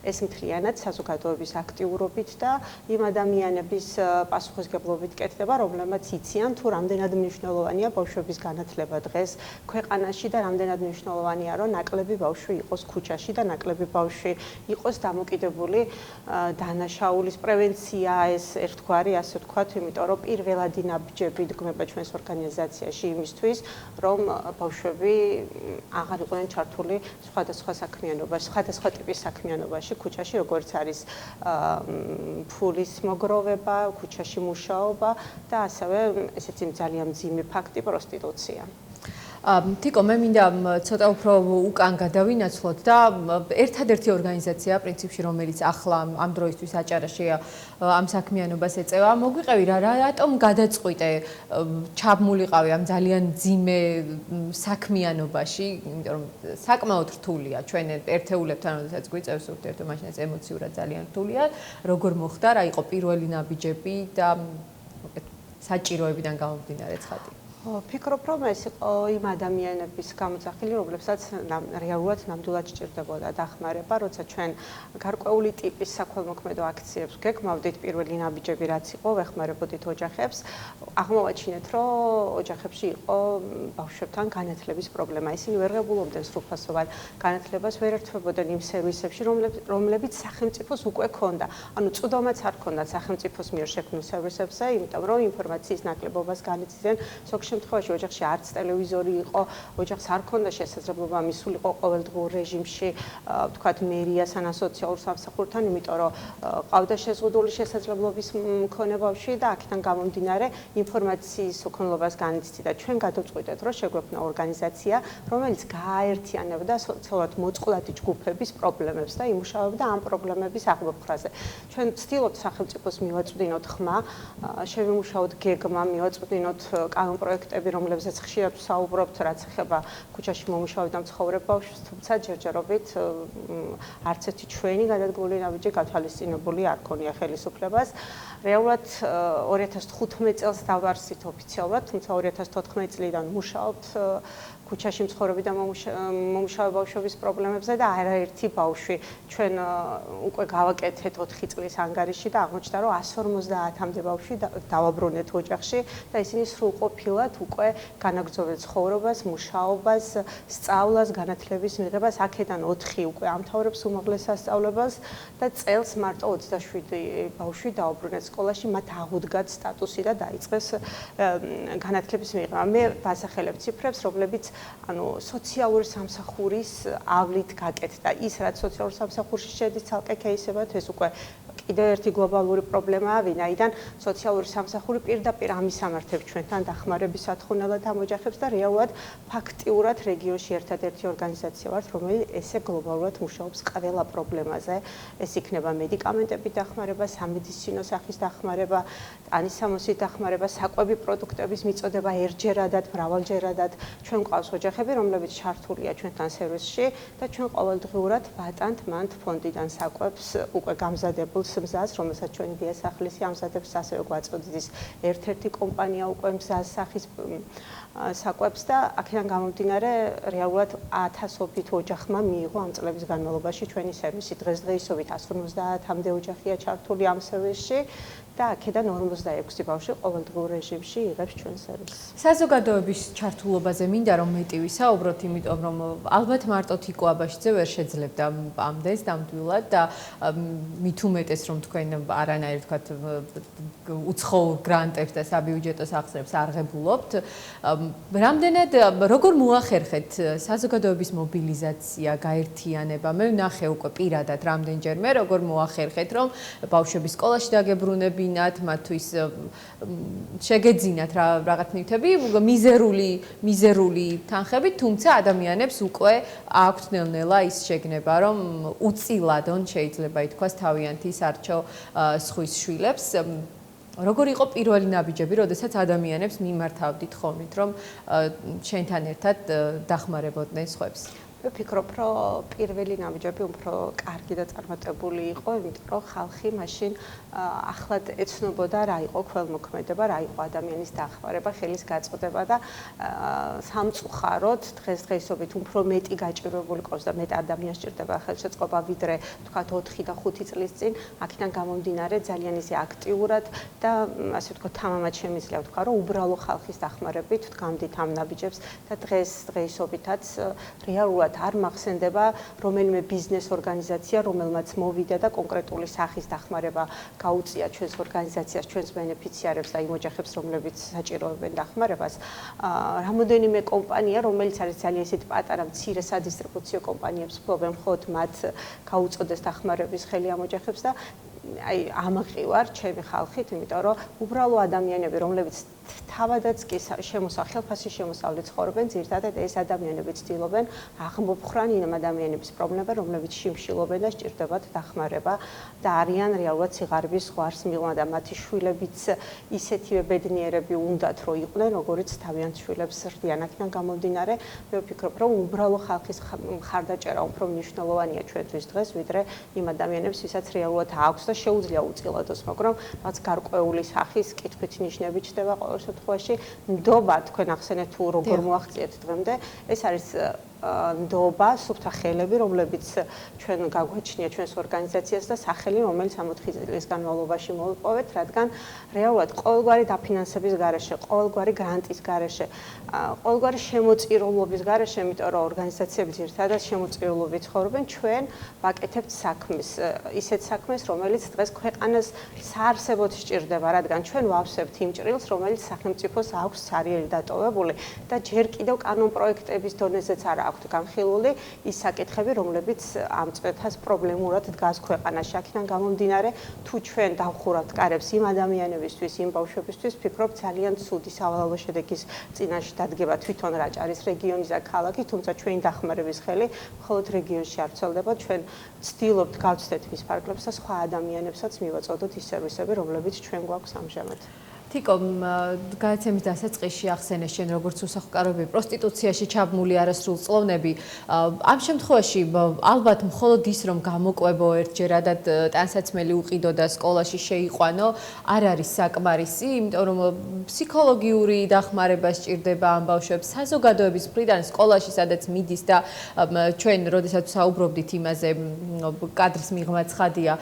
ეს მთლიანად საზოგადოების აქტიურობით და იმ ადამიანების პასუხისგებლობით კეთდება, რომლებმაც იციან თუ რამდენად მნიშვნელოვანია ბავშვების განათლება დღეს ქვეყანაში და რამდენად მნიშვნელოვანია, რომ ნაკლები ბავშვი იყოს ქუჩაში და ნაკლები ბავშვი იყოს დამოკიდებული დანაშაულის პრევენცია, ეს ერთგვარი, ასე ვთქვათ, იმიტომ რომ პირველადი ნაბიჯები დგმება ჩვენს ორგანიზაციაში იმისთვის, რომ ბავშვები აღარ იყვნენ ჩართული სხვადასხვა საქმიანობაში, სხვადასხვა ტიპის საქმიანობაში ქუჩაში, როგორც არის ფულის მოგროვება, ქუჩაში მუშაობა და ასევე ესეც ძალიან მძიმე ფაქტი პროსტიტუცია.
თიკო, მე მინდა ცოტა უფრო უკან გადავინაცვლოთ და ერთადერთი ორგანიზაცია პრინციპში, რომელიც ახლა ამ დროისთვის აჭარაშია ამ საქმიანობას ეწევა, მოგვიყევი რატომ გადაწყვიტე ჩაბმულიყავი ამ ძალიან მძიმე საქმიანობაში, იმიტომ რომ საკმაოდ რთულია ჩვენ ერთეულებთან, როდესაც გვიწევს ურთიერთობა, მაშინაც ემოციურად ძალიან რთულია. როგორ მოხდა, რა იყო პირველი ნაბიჯები და საჭიროებიდან გამომდინარე ცხადი?
ვფიქრობ, რომ ეს იყო იმ ადამიანების გამოძახილი, რომლებსაც რეალურად ნამდვილად სჭირდებოდა დახმარება, როცა ჩვენ გარკვეული ტიპის საქველმოქმედო აქციებს გეგმავდით, პირველი ნაბიჯები რაც იყო, ვეხმარებოდით ოჯახებს, აღმოვაჩინეთ, რომ ოჯახებში იყო ბავშვებთან განათლების პრობლემა. ისინი ვერ ღებულობდნენ სრულფასოვან განათლებას, ვერ ერთვებოდნენ იმ სერვისებში, რომლებიც სახელმწიფოს უკვე ჰქონდა. ანუ წვდომაც არ ჰქონდათ სახელმწიფოს მიერ შექმნილ სერვისებზე, იმიტომ რომ ინფორმაციის ნაკლებობას განიცდიდნენ. შემთხვევაში ოჯახში არც ტელევიზორი იყო, ოჯახს არ ჰქონდა შესაძლებლობა მისულიყო ყოველდღიურ რეჟიმში, ვთქვათ, მერიასთან ან სოციალურ სამსახურთან, იმიტომ რომ ყავდა შეზღუდული შესაძლებლობის მქონე ბავშვი და აქედან გამომდინარე ინფორმაციის უქონლობას განიცდიდა. ჩვენ გადავწყვიტეთ, რომ შეგვექმნა ორგანიზაცია, რომელიც გააერთიანებდა სოციალურად მოწყვლადი ჯგუფების პრობლემებს და იმუშავებდა ამ პრობლემების აღმოფხვრაზე. ჩვენ ვცდილობთ სახელმწიფოს მივაწვდინოთ ხმა, შევიმუშაოთ გეგმა, მივაწვდინოთ კანონპროექტები, რომლებზეც ხშირად ვსაუბრობთ, რაც ეხება ქუჩაში მომუშავე და მცხოვრებ ბავშვს, თუმცა ჯერჯერობით არც ერთი ჩვენი გადადგმული ნაბიჯი გათვალისწინებული არ ქონია ხელისუფლებას. რეალურად 2015 წელს დავარსით ოფიციალურად, თუმცა 2014 წლიდან მუშაობთ ქუჩაში მცხოვრები და მომუშავე ბავშვების პრობლემებზე და არაერთი ბავშვი ჩვენ უკვე გავაკეთეთ 4 წლის ანგარიში და აღმოჩნდა, რომ 150-მდე ბავშვი დავაბრუნეთ ოჯახში და ისინი სრულყოფილად უკვე განაგრძობენ ცხოვრებას, მუშაობას, სწავლას, განათლების მიღებას, აქედან 4 უკვე ამთავრებს უმაღლეს სასწავლებას და წელს მარტო 27 ბავშვი დაუბრუნეს სკოლაში, მათ აღუდგათ სტატუსი და დაიწყეს განათლების მიღება. მე ვასახელებ ციფრებს, რომლებიც ანუ სოციალური სამსახურის ავლით გაკეთდა. ის რაც სოციალურ სამსახურში შედის ცალკე кейსებად, ეს უკვე კიდევ ერთი გლობალური პრობლემაა, ვინაიდან სოციალური სამსახური პირდაპირ ამისამართებს ჩვენთან დახმარების სათხოვნელად ამ ოჯახებს და რეალურად ფაქტიურად რეგიონში ერთადერთი ორგანიზაცია ვართ, რომელიც ესე გლობალურად მუშაობს ყველა პრობლემაზე. ეს იქნება მედიკამენტების დახმარება, სამედიცინო სახის დახმარება, ტანისამოსის დახმარება, საკვები პროდუქტების მიწოდება ერთჯერადად, მრავალჯერადად. ჩვენ გვყავს ოჯახები, რომლებიც ჩართულია ჩვენთან სერვისში და ჩვენ ყოველდღიურად ვატანთ მანდ ფონდიდან საკვებს უკვე გამზადებულს მზას, რომელსაც ჩვენი დიასახლისი ამზადებს, ასევე გვაწოდდის ერთ-ერთი კომპანია უკვე მზას სახის საკვებს და აქედან გამომდინარე რეალურად 1000-ობით ოჯახმა მიიღო ამ წლების განმავლობაში ჩვენი სერვისი. დღესდღეობით 150-მდე ოჯახია ჩართული ამ სერვისში და აქედან 46 ბავშვი ყოველდღიურ რეჟიმში იღებს ჩვენ სერვისს.
საზოგადოების ჩართულობაზე მინდა რომ მეტი ვისაუბროთ, იმიტომ რომ ალბათ მარტო თიკო აბაშიძე ვერ შეძლებდა ამდენს ნამდვილად და მით უმეტეს მოგწეს რომ თქვენ არანაირ თქვათ უცხოურ გრანტებს და საბიუჯეტო სახსრებს არ ღებულობთ. რამდენად როგორ მოახერხეთ საზოგადოების მობილიზაცია, გაერთიანება? მე ვნახე უკვე პირადად რამდენჯერმე როგორ მოახერხეთ რომ ბავშვები სკოლაში დაგებრუნებინათ, მათთვის შეგეძინათ რაღაც ნივთები, მიზერული თანხებით, თუმცა ადამიანებს უკვე აქვთ ნელ-ნელა ის შეგნება, რომ უწილადონ შეიძლება ითქვას თავიანთი სარჩო სხვის შვილებს. როგორ იყო პირველი ნაბიჯები, როდესაც ადამიანებს მიმართავდით ხოლმით, რომ შენთან ერთად დახმარებოდნენ სხვებს?
მე ვფიქრობ, რომ პირველი ნაბიჯები უფრო კარგი და წარმატებული იყო, იმიტომ რომ ხალხი მაშინ ახლად ეცნობოდა რა იყო ქველმოქმედება, რა იყო ადამიანის დახმარება, ხელის გაწოდება და სამწუხაროდ დღესდღეობით უფრო მეტი გაჭირვებული ყავს და მეტ ადამიანს ჭირდება ხელშეწყობა, ვიდრე თქვათ 4 და 5 წლის წინ. აქედან გამომდინარე ძალიან ისე აქტიურად და ასე ვთქვათ, თამამად შემიძლია ვთქვა, რომ უბრალო ხალხის დახმარებით ვდგამდით ამ ნაბიჯებს და დღესდღეობითაც რეალურად არ მახსენდება რომელიმე ბიზნეს ორგანიზაცია, რომელმაც მოვიდა და კონკრეტული სახის დახმარება გაუწია ჩვენს ორგანიზაციას, ჩვენს ბენეფიციარებს და იმ ოჯახებს, რომლებიც საჭიროებენ დახმარებას. რამოდენიმე კომპანია, რომელიც არის ძალიან ისეთი პატარა, მცირე სადისტრიბუციო კომპანიებს ფლობენ მხოლოდ მათ გაუწოდეს დახმარების ხელი ამ ოჯახებს და აი ამაყივარ ჩემი ხალხით, იმიტომ რომ უბრალო ადამიანები, რომლებიც თავადაც კი ხელფასი შემოსავლით ცხოვრობენ, ძირითადად ეს ადამიანები ცდილობენ აღმოფხრან იმ ადამიანების პრობლემები, რომლებიც შიმშილობენ და სჭირდებათ დახმარება და არიან რეალურად სიღარიბის ზღვარს მიღმა და მათი შვილებიც ისეთივე ბედნიერები უნდათ, რომ იყვნენ, როგორიც თავიანთ შვილებს ზრდიან. აქედან გამომდინარე, მე ვფიქრობ, რომ უბრალო ხალხის მხარდაჭერა უფრო მნიშვნელოვანია ჩვენთვის დღეს, ვიდრე იმ ადამიანებს, ვისაც რეალურად აქვს და შეუძლია უწილადოს, მაგრამ რაც გარკვეული სახის კითხვით ნიშნები ჩდება ყოველ შემთხვევაში. ნდობა, თქვენ ახსენეთ თუ როგორ მოაღწიეთ დღემდე, ეს არის ნდობა, სუფთა ხელები, რომლებიც ჩვენ გაგვაჩნია ჩვენს ორგანიზაციას და სახელი, რომელიც 4 წლის განმავლობაში მოვიპოვეთ, რადგან რეალურად ყოველგვარი დაფინანსების გარეშე, ყოველგვარი გრანტის გარეშე, ყოველგვარი შემოწირულობის გარეშე, იმიტომ რომ ორგანიზაციები ძირითადად შემოწირულობით ცხოვრობენ, ჩვენ ვაკეთებთ საქმეს, ისეთ საქმეს, რომელიც დღეს ქვეყანას საარსებოდ სჭირდება, რადგან ჩვენ ვავსებთ იმ ჭრილს, რომელიც სახელმწიფოს აქვს ცარიელი დატოვებული და ჯერ კიდევ კანონპროექტების დონეზეც არა აქვთ განხილული ის საკითხები, რომლებიც ამ წელს პრობლემურად დგას ქვეყანაში. აქედან გამომდინარე, თუ ჩვენ დავხურავთ კარებს იმ ადამიანებისთვის, იმ ბავშვებისთვის, ვფიქრობ, ძალიან ცუდი სავალალო შედეგის წინაშე დადგება თვითონ რაჭარის რეგიონის და ქალაქი, თუმცა ჩვენი დახმარების ხელი მხოლოდ რეგიონში არ ვრცელდება. ჩვენ ვცდილობთ გავცდეთ მის ფარგლებს და სხვა ადამიანებსაც მივაწოდოთ ის სერვისები, რომლებიც ჩვენ გვაქვს ამჟამად.
თიკო, გადაცემის დასაწყისში ახსენე შენ როგორც უსახლკაროები პროსტიტუციაში ჩაბმული არასრულ წლოვნები. ამ შემთხვევაში ალბათ მხოლოდ ის რომ გამოკვებო ერთჯერადად ტანსაცმელი უყიდო და სკოლაში შეიყვანო არ არის საკმარისი, იმიტომ რომ ფსიქოლოგიური დახმარება სჭირდება ამ ბავშვებს საზოგადოების მხრიდან სკოლაში სადაც მიდის და ჩვენ როდესაც საუბრობდით იმაზე კადრის მიღმა ცხადია,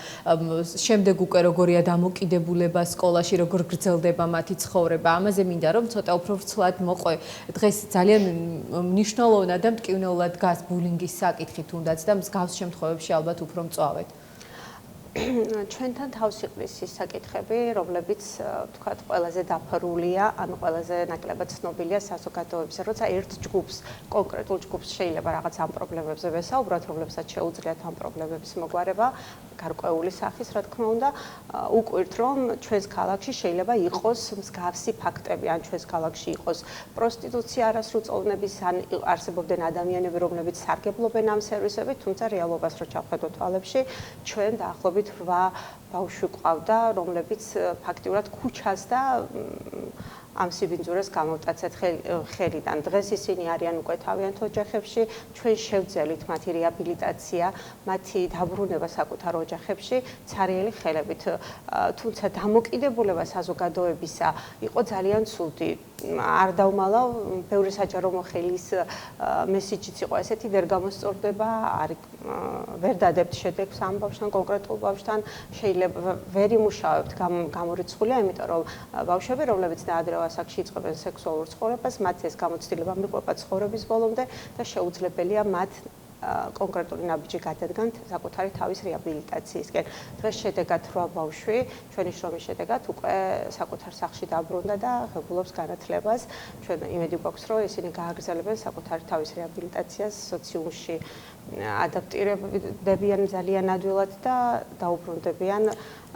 შემდეგ უკვე როგორია დამოკიდებულება სკოლაში, როგორ გრძელდება მათი ცხოვრება. ამაზე მინდა რომ ცოტა უფრო ვრცლად მოყვე. დღეს ძალიან მნიშვნელოვნად და მტკივნეულად დგას ბულინგის საკითხი თუნდაც და მსგავს შემთხვევებში ალბათ უფრო მწვავედ.
ჩვენთან თავს იყრის ის საკითხები, რომლებიც ვთქვათ, ყველაზე დაფარულია, ანუ ყველაზე ნაკლებად ცნობილია საზოგადოებაზე. როცა ერთ ჯგუფს, კონკრეტულ ჯგუფს შეიძლება რაღაც ამ პრობლემებზე ვესაუბროთ, რომლებსაც შეუძლიათ ამ პრობლემების მოგვარება, გარკვეული სახის, რა თქმა უნდა, უკვირთ, რომ ჩვენს ქალაქში შეიძლება იყოს მსგავსი ფაქტები, ან ჩვენს ქალაქში იყოს პროსტიტუცია არასრულწლოვნების, ან არსებობდნენ ადამიანები, რომლებიც სარგებლობენ ამ სერვისებით, თუმცა რეალობას რო ჩავხედოთ თვალებში, ჩვენ დაახლოებით 8 ბავშვი ყავდა, რომლებიც ფაქტიურად ქუჩას და ამ სიბინძურეს გამოვტაცეთ ხელიდან. დღეს ისინი არიან უკვე თავიანთ ოჯახებში, ჩვენ შევძელით მათი რეაბილიტაცია, მათი დაბრუნება საკუთარ ოჯახებში ცარიელი ხელებით. თუმცა დამოკიდებულება საზოგადოებისა იყო ძალიან ცუდი. არ დავმალავ, ბევრი საჯარო მოხელის მესიჯიც იყო ესეთი, ვერ გამოსწორდება, ვერ დადებთ შედეგს ამ ბავშვთან, კონკრეტულ ბავშვთან, შეიძლება ვერ იმუშავებთ გამორიცხულია, იმიტომ რომ ბავშვები, რომლებიც დაადრევა ასაკში იწყებენ სექსუალურ ცხოვრებას, მათ ეს გამოცდილება მიყვება ცხოვრების ბოლომდე და შეუძლებელია მათ კონკრეტული ნაბიჯი გადადგანთ საკუთარი თავის რეაბილიტაციისკენ. დღეს შედეგად 8 ბავშვი ჩვენი შრომის შედეგად უკვე საკუთარ სახლში დაბრუნდა და ღებულობს განათლებას. ჩვენ იმედი გვაქვს, რომ ისინი გააგრძელებენ საკუთარი თავის რეაბილიტაციას სოციუმში ადაპტირდებიან ძალიან ადვილად და დაუბრუნდებიან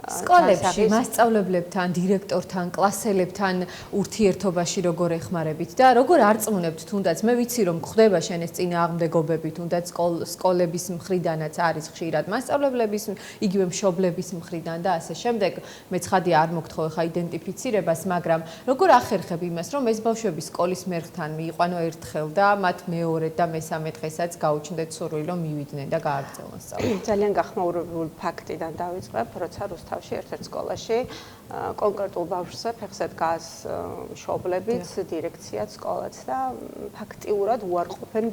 სკოლებში მასწავლებლებთან, დირექტორთან, კლასელებთან ურთიერთობაში როგორ ეხმარებით და როგორ არწმუნებთ თუნდაც მე ვიცი რომ ხდება შენ ეს წინააღმდეგობები თუნდაც სკოლების მხრიდანაც არის ხშირად მასწავლებლების იგივე მშობლების მხრიდან და ასე შემდეგ მე ცხადია არ მოგთხოვ ხა იდენტიფიცირებას მაგრამ როგორ ახერხებ იმას რომ ეს ბავშვები სკოლის მერხთან მიიყვანო ერთხელ და მათ მეორე და მესამე დღესაც გაუჩნდეთ სურვილი რომ მივიდნენ და გააგრძელონ სწავლა
ძალიან გახმაურებული ფაქტიდან დავიწყებ როცა რუსთავში ერთ-ერთ სკოლაში კონკრეტულ ბავშვზე ფეხზე დგას მშობლებიც, დირექციაც, სკოლაც და ფაქტიურად უარყოფენ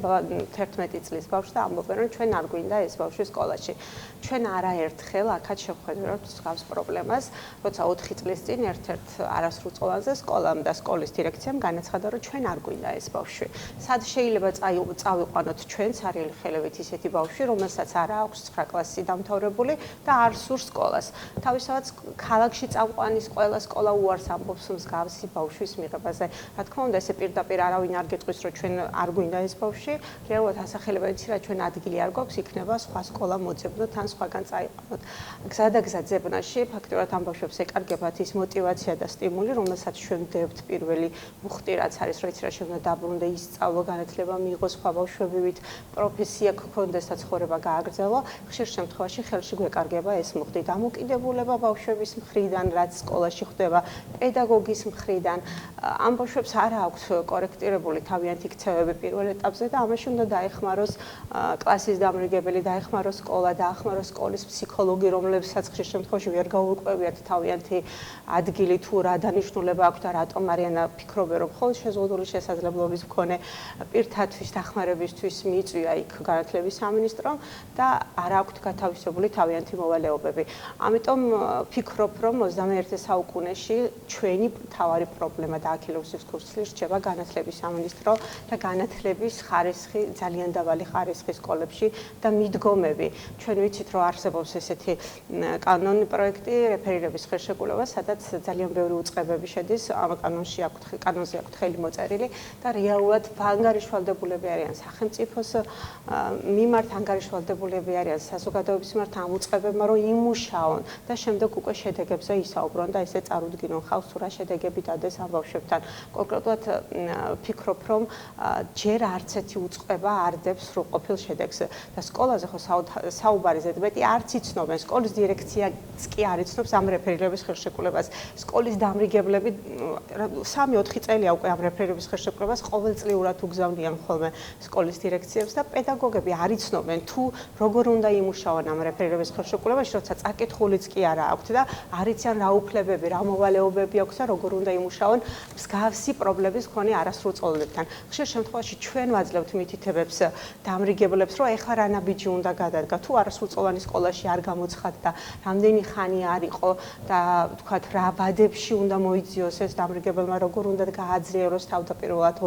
11 წლის ბავშვს და ამბობენ რომ ჩვენ არ გვინდა ეს ბავშვი სკოლაში. ჩვენ არაერთხელ აქაც შევხედავთ მსგავს პრობლემას, როცა 4 წლის წინ ერთ-ერთ არასრულწლოვანზე სკოლამ და სკოლის დირექციამ განაცხადა რომ ჩვენ არ გვინდა ეს ბავშვი. სად შეიძლება წავიყვანოთ ჩვენ სარიელი ხელებით ისეთი ბავშვი, რომელსაც არ აქვს 9 კლასი დამთავრებული და არ სურს სკოლას. თავისთავად ქალაქში წავყვანის ყველა სკოლა უარს ამბობს მსგავსი ბავშვის მიღებაზე. რა თქმა უნდა, ესე პირდაპირ არავინ არ გეტყვის, რომ ჩვენ არ გვინდა ეს ბავშვი, რეალურად ასახელება იცი რა ჩვენ ადგილი არ გვაქვს, იქნება სხვა სკოლა მოძებნოთ ან სხვაგან წაიყვანოთ. გზადაგზა ძებნაში ფაქტობრივად ამ ბავშვებს ეკარგებათ ის мотиваცია და სტიმული, რომელსაც ჩვენ ვდებთ პირველი მუხტი რაც არის, რომ იცი რა ჩვენ უნდა დაბრუნდე, ისწავლო, განათლება მიიღო, სხვა ბავშვებივით პროფესია გქონდეს და ცხოვრება გააგრძელო. ხშირ შემთხვევაში ხელში გვეკარგება ეს მუხტი. დამოკიდებულება ბავშვების მხრიდან, რაც სკოლაში ხდება, პედაგოგის მხრიდან, ამ ბავშვებს არ აქვს კორექტირებული თავიანთი ქცევები პირველ ეტაპზე და ამაში უნდა დაეხმაროს კლასის დამრიგებელი, დაეხმაროს სკოლა, დაეხმაროს სკოლის ფსიქოლოგი, რომლებსაც ხშირ შემთხვევაში ვერ გაურკვევიათ თავიანთი ადგილი თუ რა დანიშნულება აქვს და რატომ არიან ფიქრობენ, რომ მხოლოდ შეზღუდული შესაძლებლობის მქონე პირთათვის დახმარებისთვის მიიწვია იქ განათლების სამინისტრომ და არ აქვთ გათავისებული თავიანთი მოვალეობები. ამიტომ ფიქრობ, რომ 21 საუკუნეში ჩვენი მთავარი პრობლემა და აქილევსის ქურცლი რჩება განათლების სამინისტრო და განათლების ხარისხი, ძალიან დაბალი ხარისხი სკოლებში და მიდგომები. ჩვენ ვიცით, რომ არსებობს ესეთი კანონი პროექტი რეფერირების ხელშეკრულება, სადაც ძალიან ბევრი უწყებები შედის, ამ კანონზე აქვთ ხელი მოწერილი და რეალურად ანგარიშვალდებულები არიან სახელმწიფოს მიმართ, ანგარიშვალდებულები არიან საზოგადოების მიმართ ამ უწყებებმა, რომ იმუშაონ და შემდეგ უკვე შედეგებზე ისაუბრონ და ესე წარუდგინონ ხალხს თუ რა შედეგები დადეს ამ ბავშვებთან. კონკრეტულად ფიქრობ, რომ ჯერ არც ერთი უწყება არ დებს სრულყოფილ შედეგს და სკოლაზე ხო საუბარი ზედმეტი არც იცნობენ, სკოლის დირექციაც კი არ იცნობს ამ რეფერირების ხელშეკრულებას. სკოლის დამრიგებლები 3-4 წელია უკვე ამ რეფერირების ხელშეკრულებას ყოველწლიურად უგზავნიან ხოლმე სკოლის დირექციებს და პედაგოგები არ იცნობენ თუ როგორ უნდა იმუშაონ ამ რეფერირების ხელშეკრულებაში, როცა წაკითხულიც კი არა აქვთ და არ იციან რა უფლებები, რა მოვალეობები აქვს და როგორ უნდა იმუშაონ მსგავსი პრობლემების მქონე არასრულწლოვანებთან. ხშირ შემთხვევაში ჩვენ ვაძლევთ მითითებებს დამრიგებლებს, რომ ეხლა რა ნაბიჯი უნდა გადადგა, თუ არასრულწლოვანი სკოლაში არ გამოცხადდა, რამდენი ხანი არ იყო და თქვათ რა ბადებში უნდა მოიძიოს ეს დამრიგებელმა, როგორ უნდა გააძლიეროს თავდაპირველად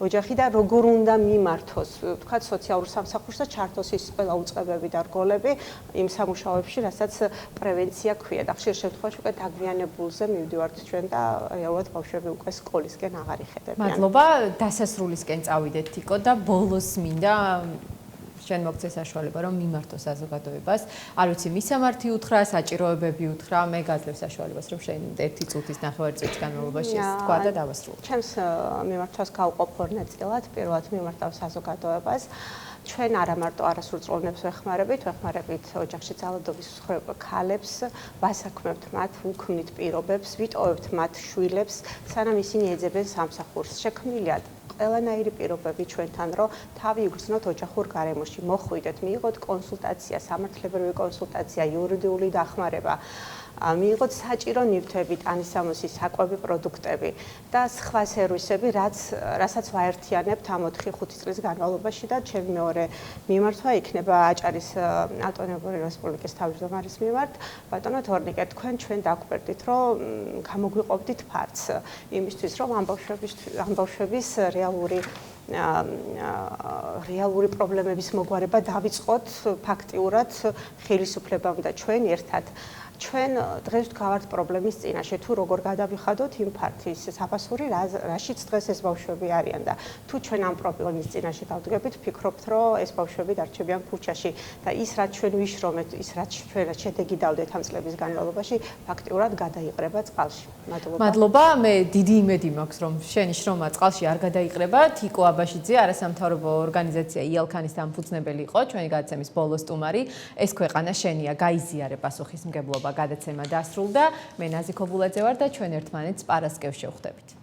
ოჯახი და როგორ უნდა მიმართოს, თქვათ სოციალურ სამსახურს და ჩართოს ის ყველა უწყებები და რგოლები იმ სამუშაოებში, რასაც პრევენცია ქვია და ხშირ შემთხვევაში უკვე დაგვიანებულზე მივდივართ ჩვენ და რეალურად ბავშვები უკვე სკოლისკენ აღარ იხედებიან.
მადლობა, დასასრულისკენ წავიდეთ თიკო და ბოლოს მინდა შენ მოგცე საშუალება რომ მიმართო საზოგადოებას. არ ვიცი, მისამართი უთხრა, საჭიროებები უთხრა, მე გაძლევ საშუალებას რომ შენ 1 წუთის ნახევარი წუთის განმავლობაში ეს თქვა და დავასრულო.
ჩემს მიმართვას გავყოფ ორ ნაწილად. პირველად მიმართავ საზოგადოებას. ჩვენ არა მარტო არასრულწლოვანებს ვეხმარებით ოჯახში ძალადობის მსხვერპლ ქალებს, ვასაქმებთ მათ უქმნით პირობებს, ვიტოვებთ მათ შვილებს, სანამ ისინი ეძებენ სამსახურს. შექმნილია ყველანაირი პირობები ჩვენთან, რომ თავი იგრძნოთ ოჯახურ გარემოში, მოხვიდეთ, მიიღოთ კონსულტაცია, სამართლებრივი კონსულტაცია, იურიდიული დახმარება. მიიღოთ საჭირო ნივთები, ტანისამოსი, საკვები პროდუქტები და სხვა სერვისები, რასაც ვაერთიანებთ ამ 4-5 წლის განმავლობაში და ჩემი მეორე მიმართვა იქნება აჭარის ავტონომიური რესპუბლიკის თავმჯდომარის მიმართ. ბატონო თორნიკე, თქვენ ჩვენ დაგვკვირდით, რომ გამოგვიყოფდით ფარც იმისთვის, რომ ამ ბავშვების რეალური რეალური პრობლემების მოგვარება დავიწყოთ ფაქტიურად ხელისუფლებამ და ჩვენ ერთად. ჩვენ დღეს ვდგავართ პრობლემის წინაშე, თუ როგორ გადავიხადოთ იმ ფაქტის საფასური, რაშიც დღეს ეს ბავშვები არიან და თუ ჩვენ ამ პრობლემის წინაშე გავდგებით, ვფიქრობთ, რომ ეს ბავშვები დარჩებიან ქუჩაში და ის რაც ჩვენ ვიშრომეთ, ის რაც ჩვენ შედეგი დავდეთ ამ წლების განმავლობაში, ფაქტიურად გადაიყრება წყალში.
მადლობა. მე დიდი იმედი მაქვს, რომ შენი შრომა წყალში არ გადაიყრება. თიკო აბაშიძე, არასამთავრობო ორგანიზაცია იალქანის დამფუძნებელი იყო, ჩვენი გადაცემის ბოლო სტუმარი. ეს ქვეყანა შენია, გაიზიარე პასუხისმგებლობა. გადაცემა დასრულდა. მე ნაზი ქობულაძე ვარ და ჩვენ ერთმანეთს პარასკევს შევხვდებით.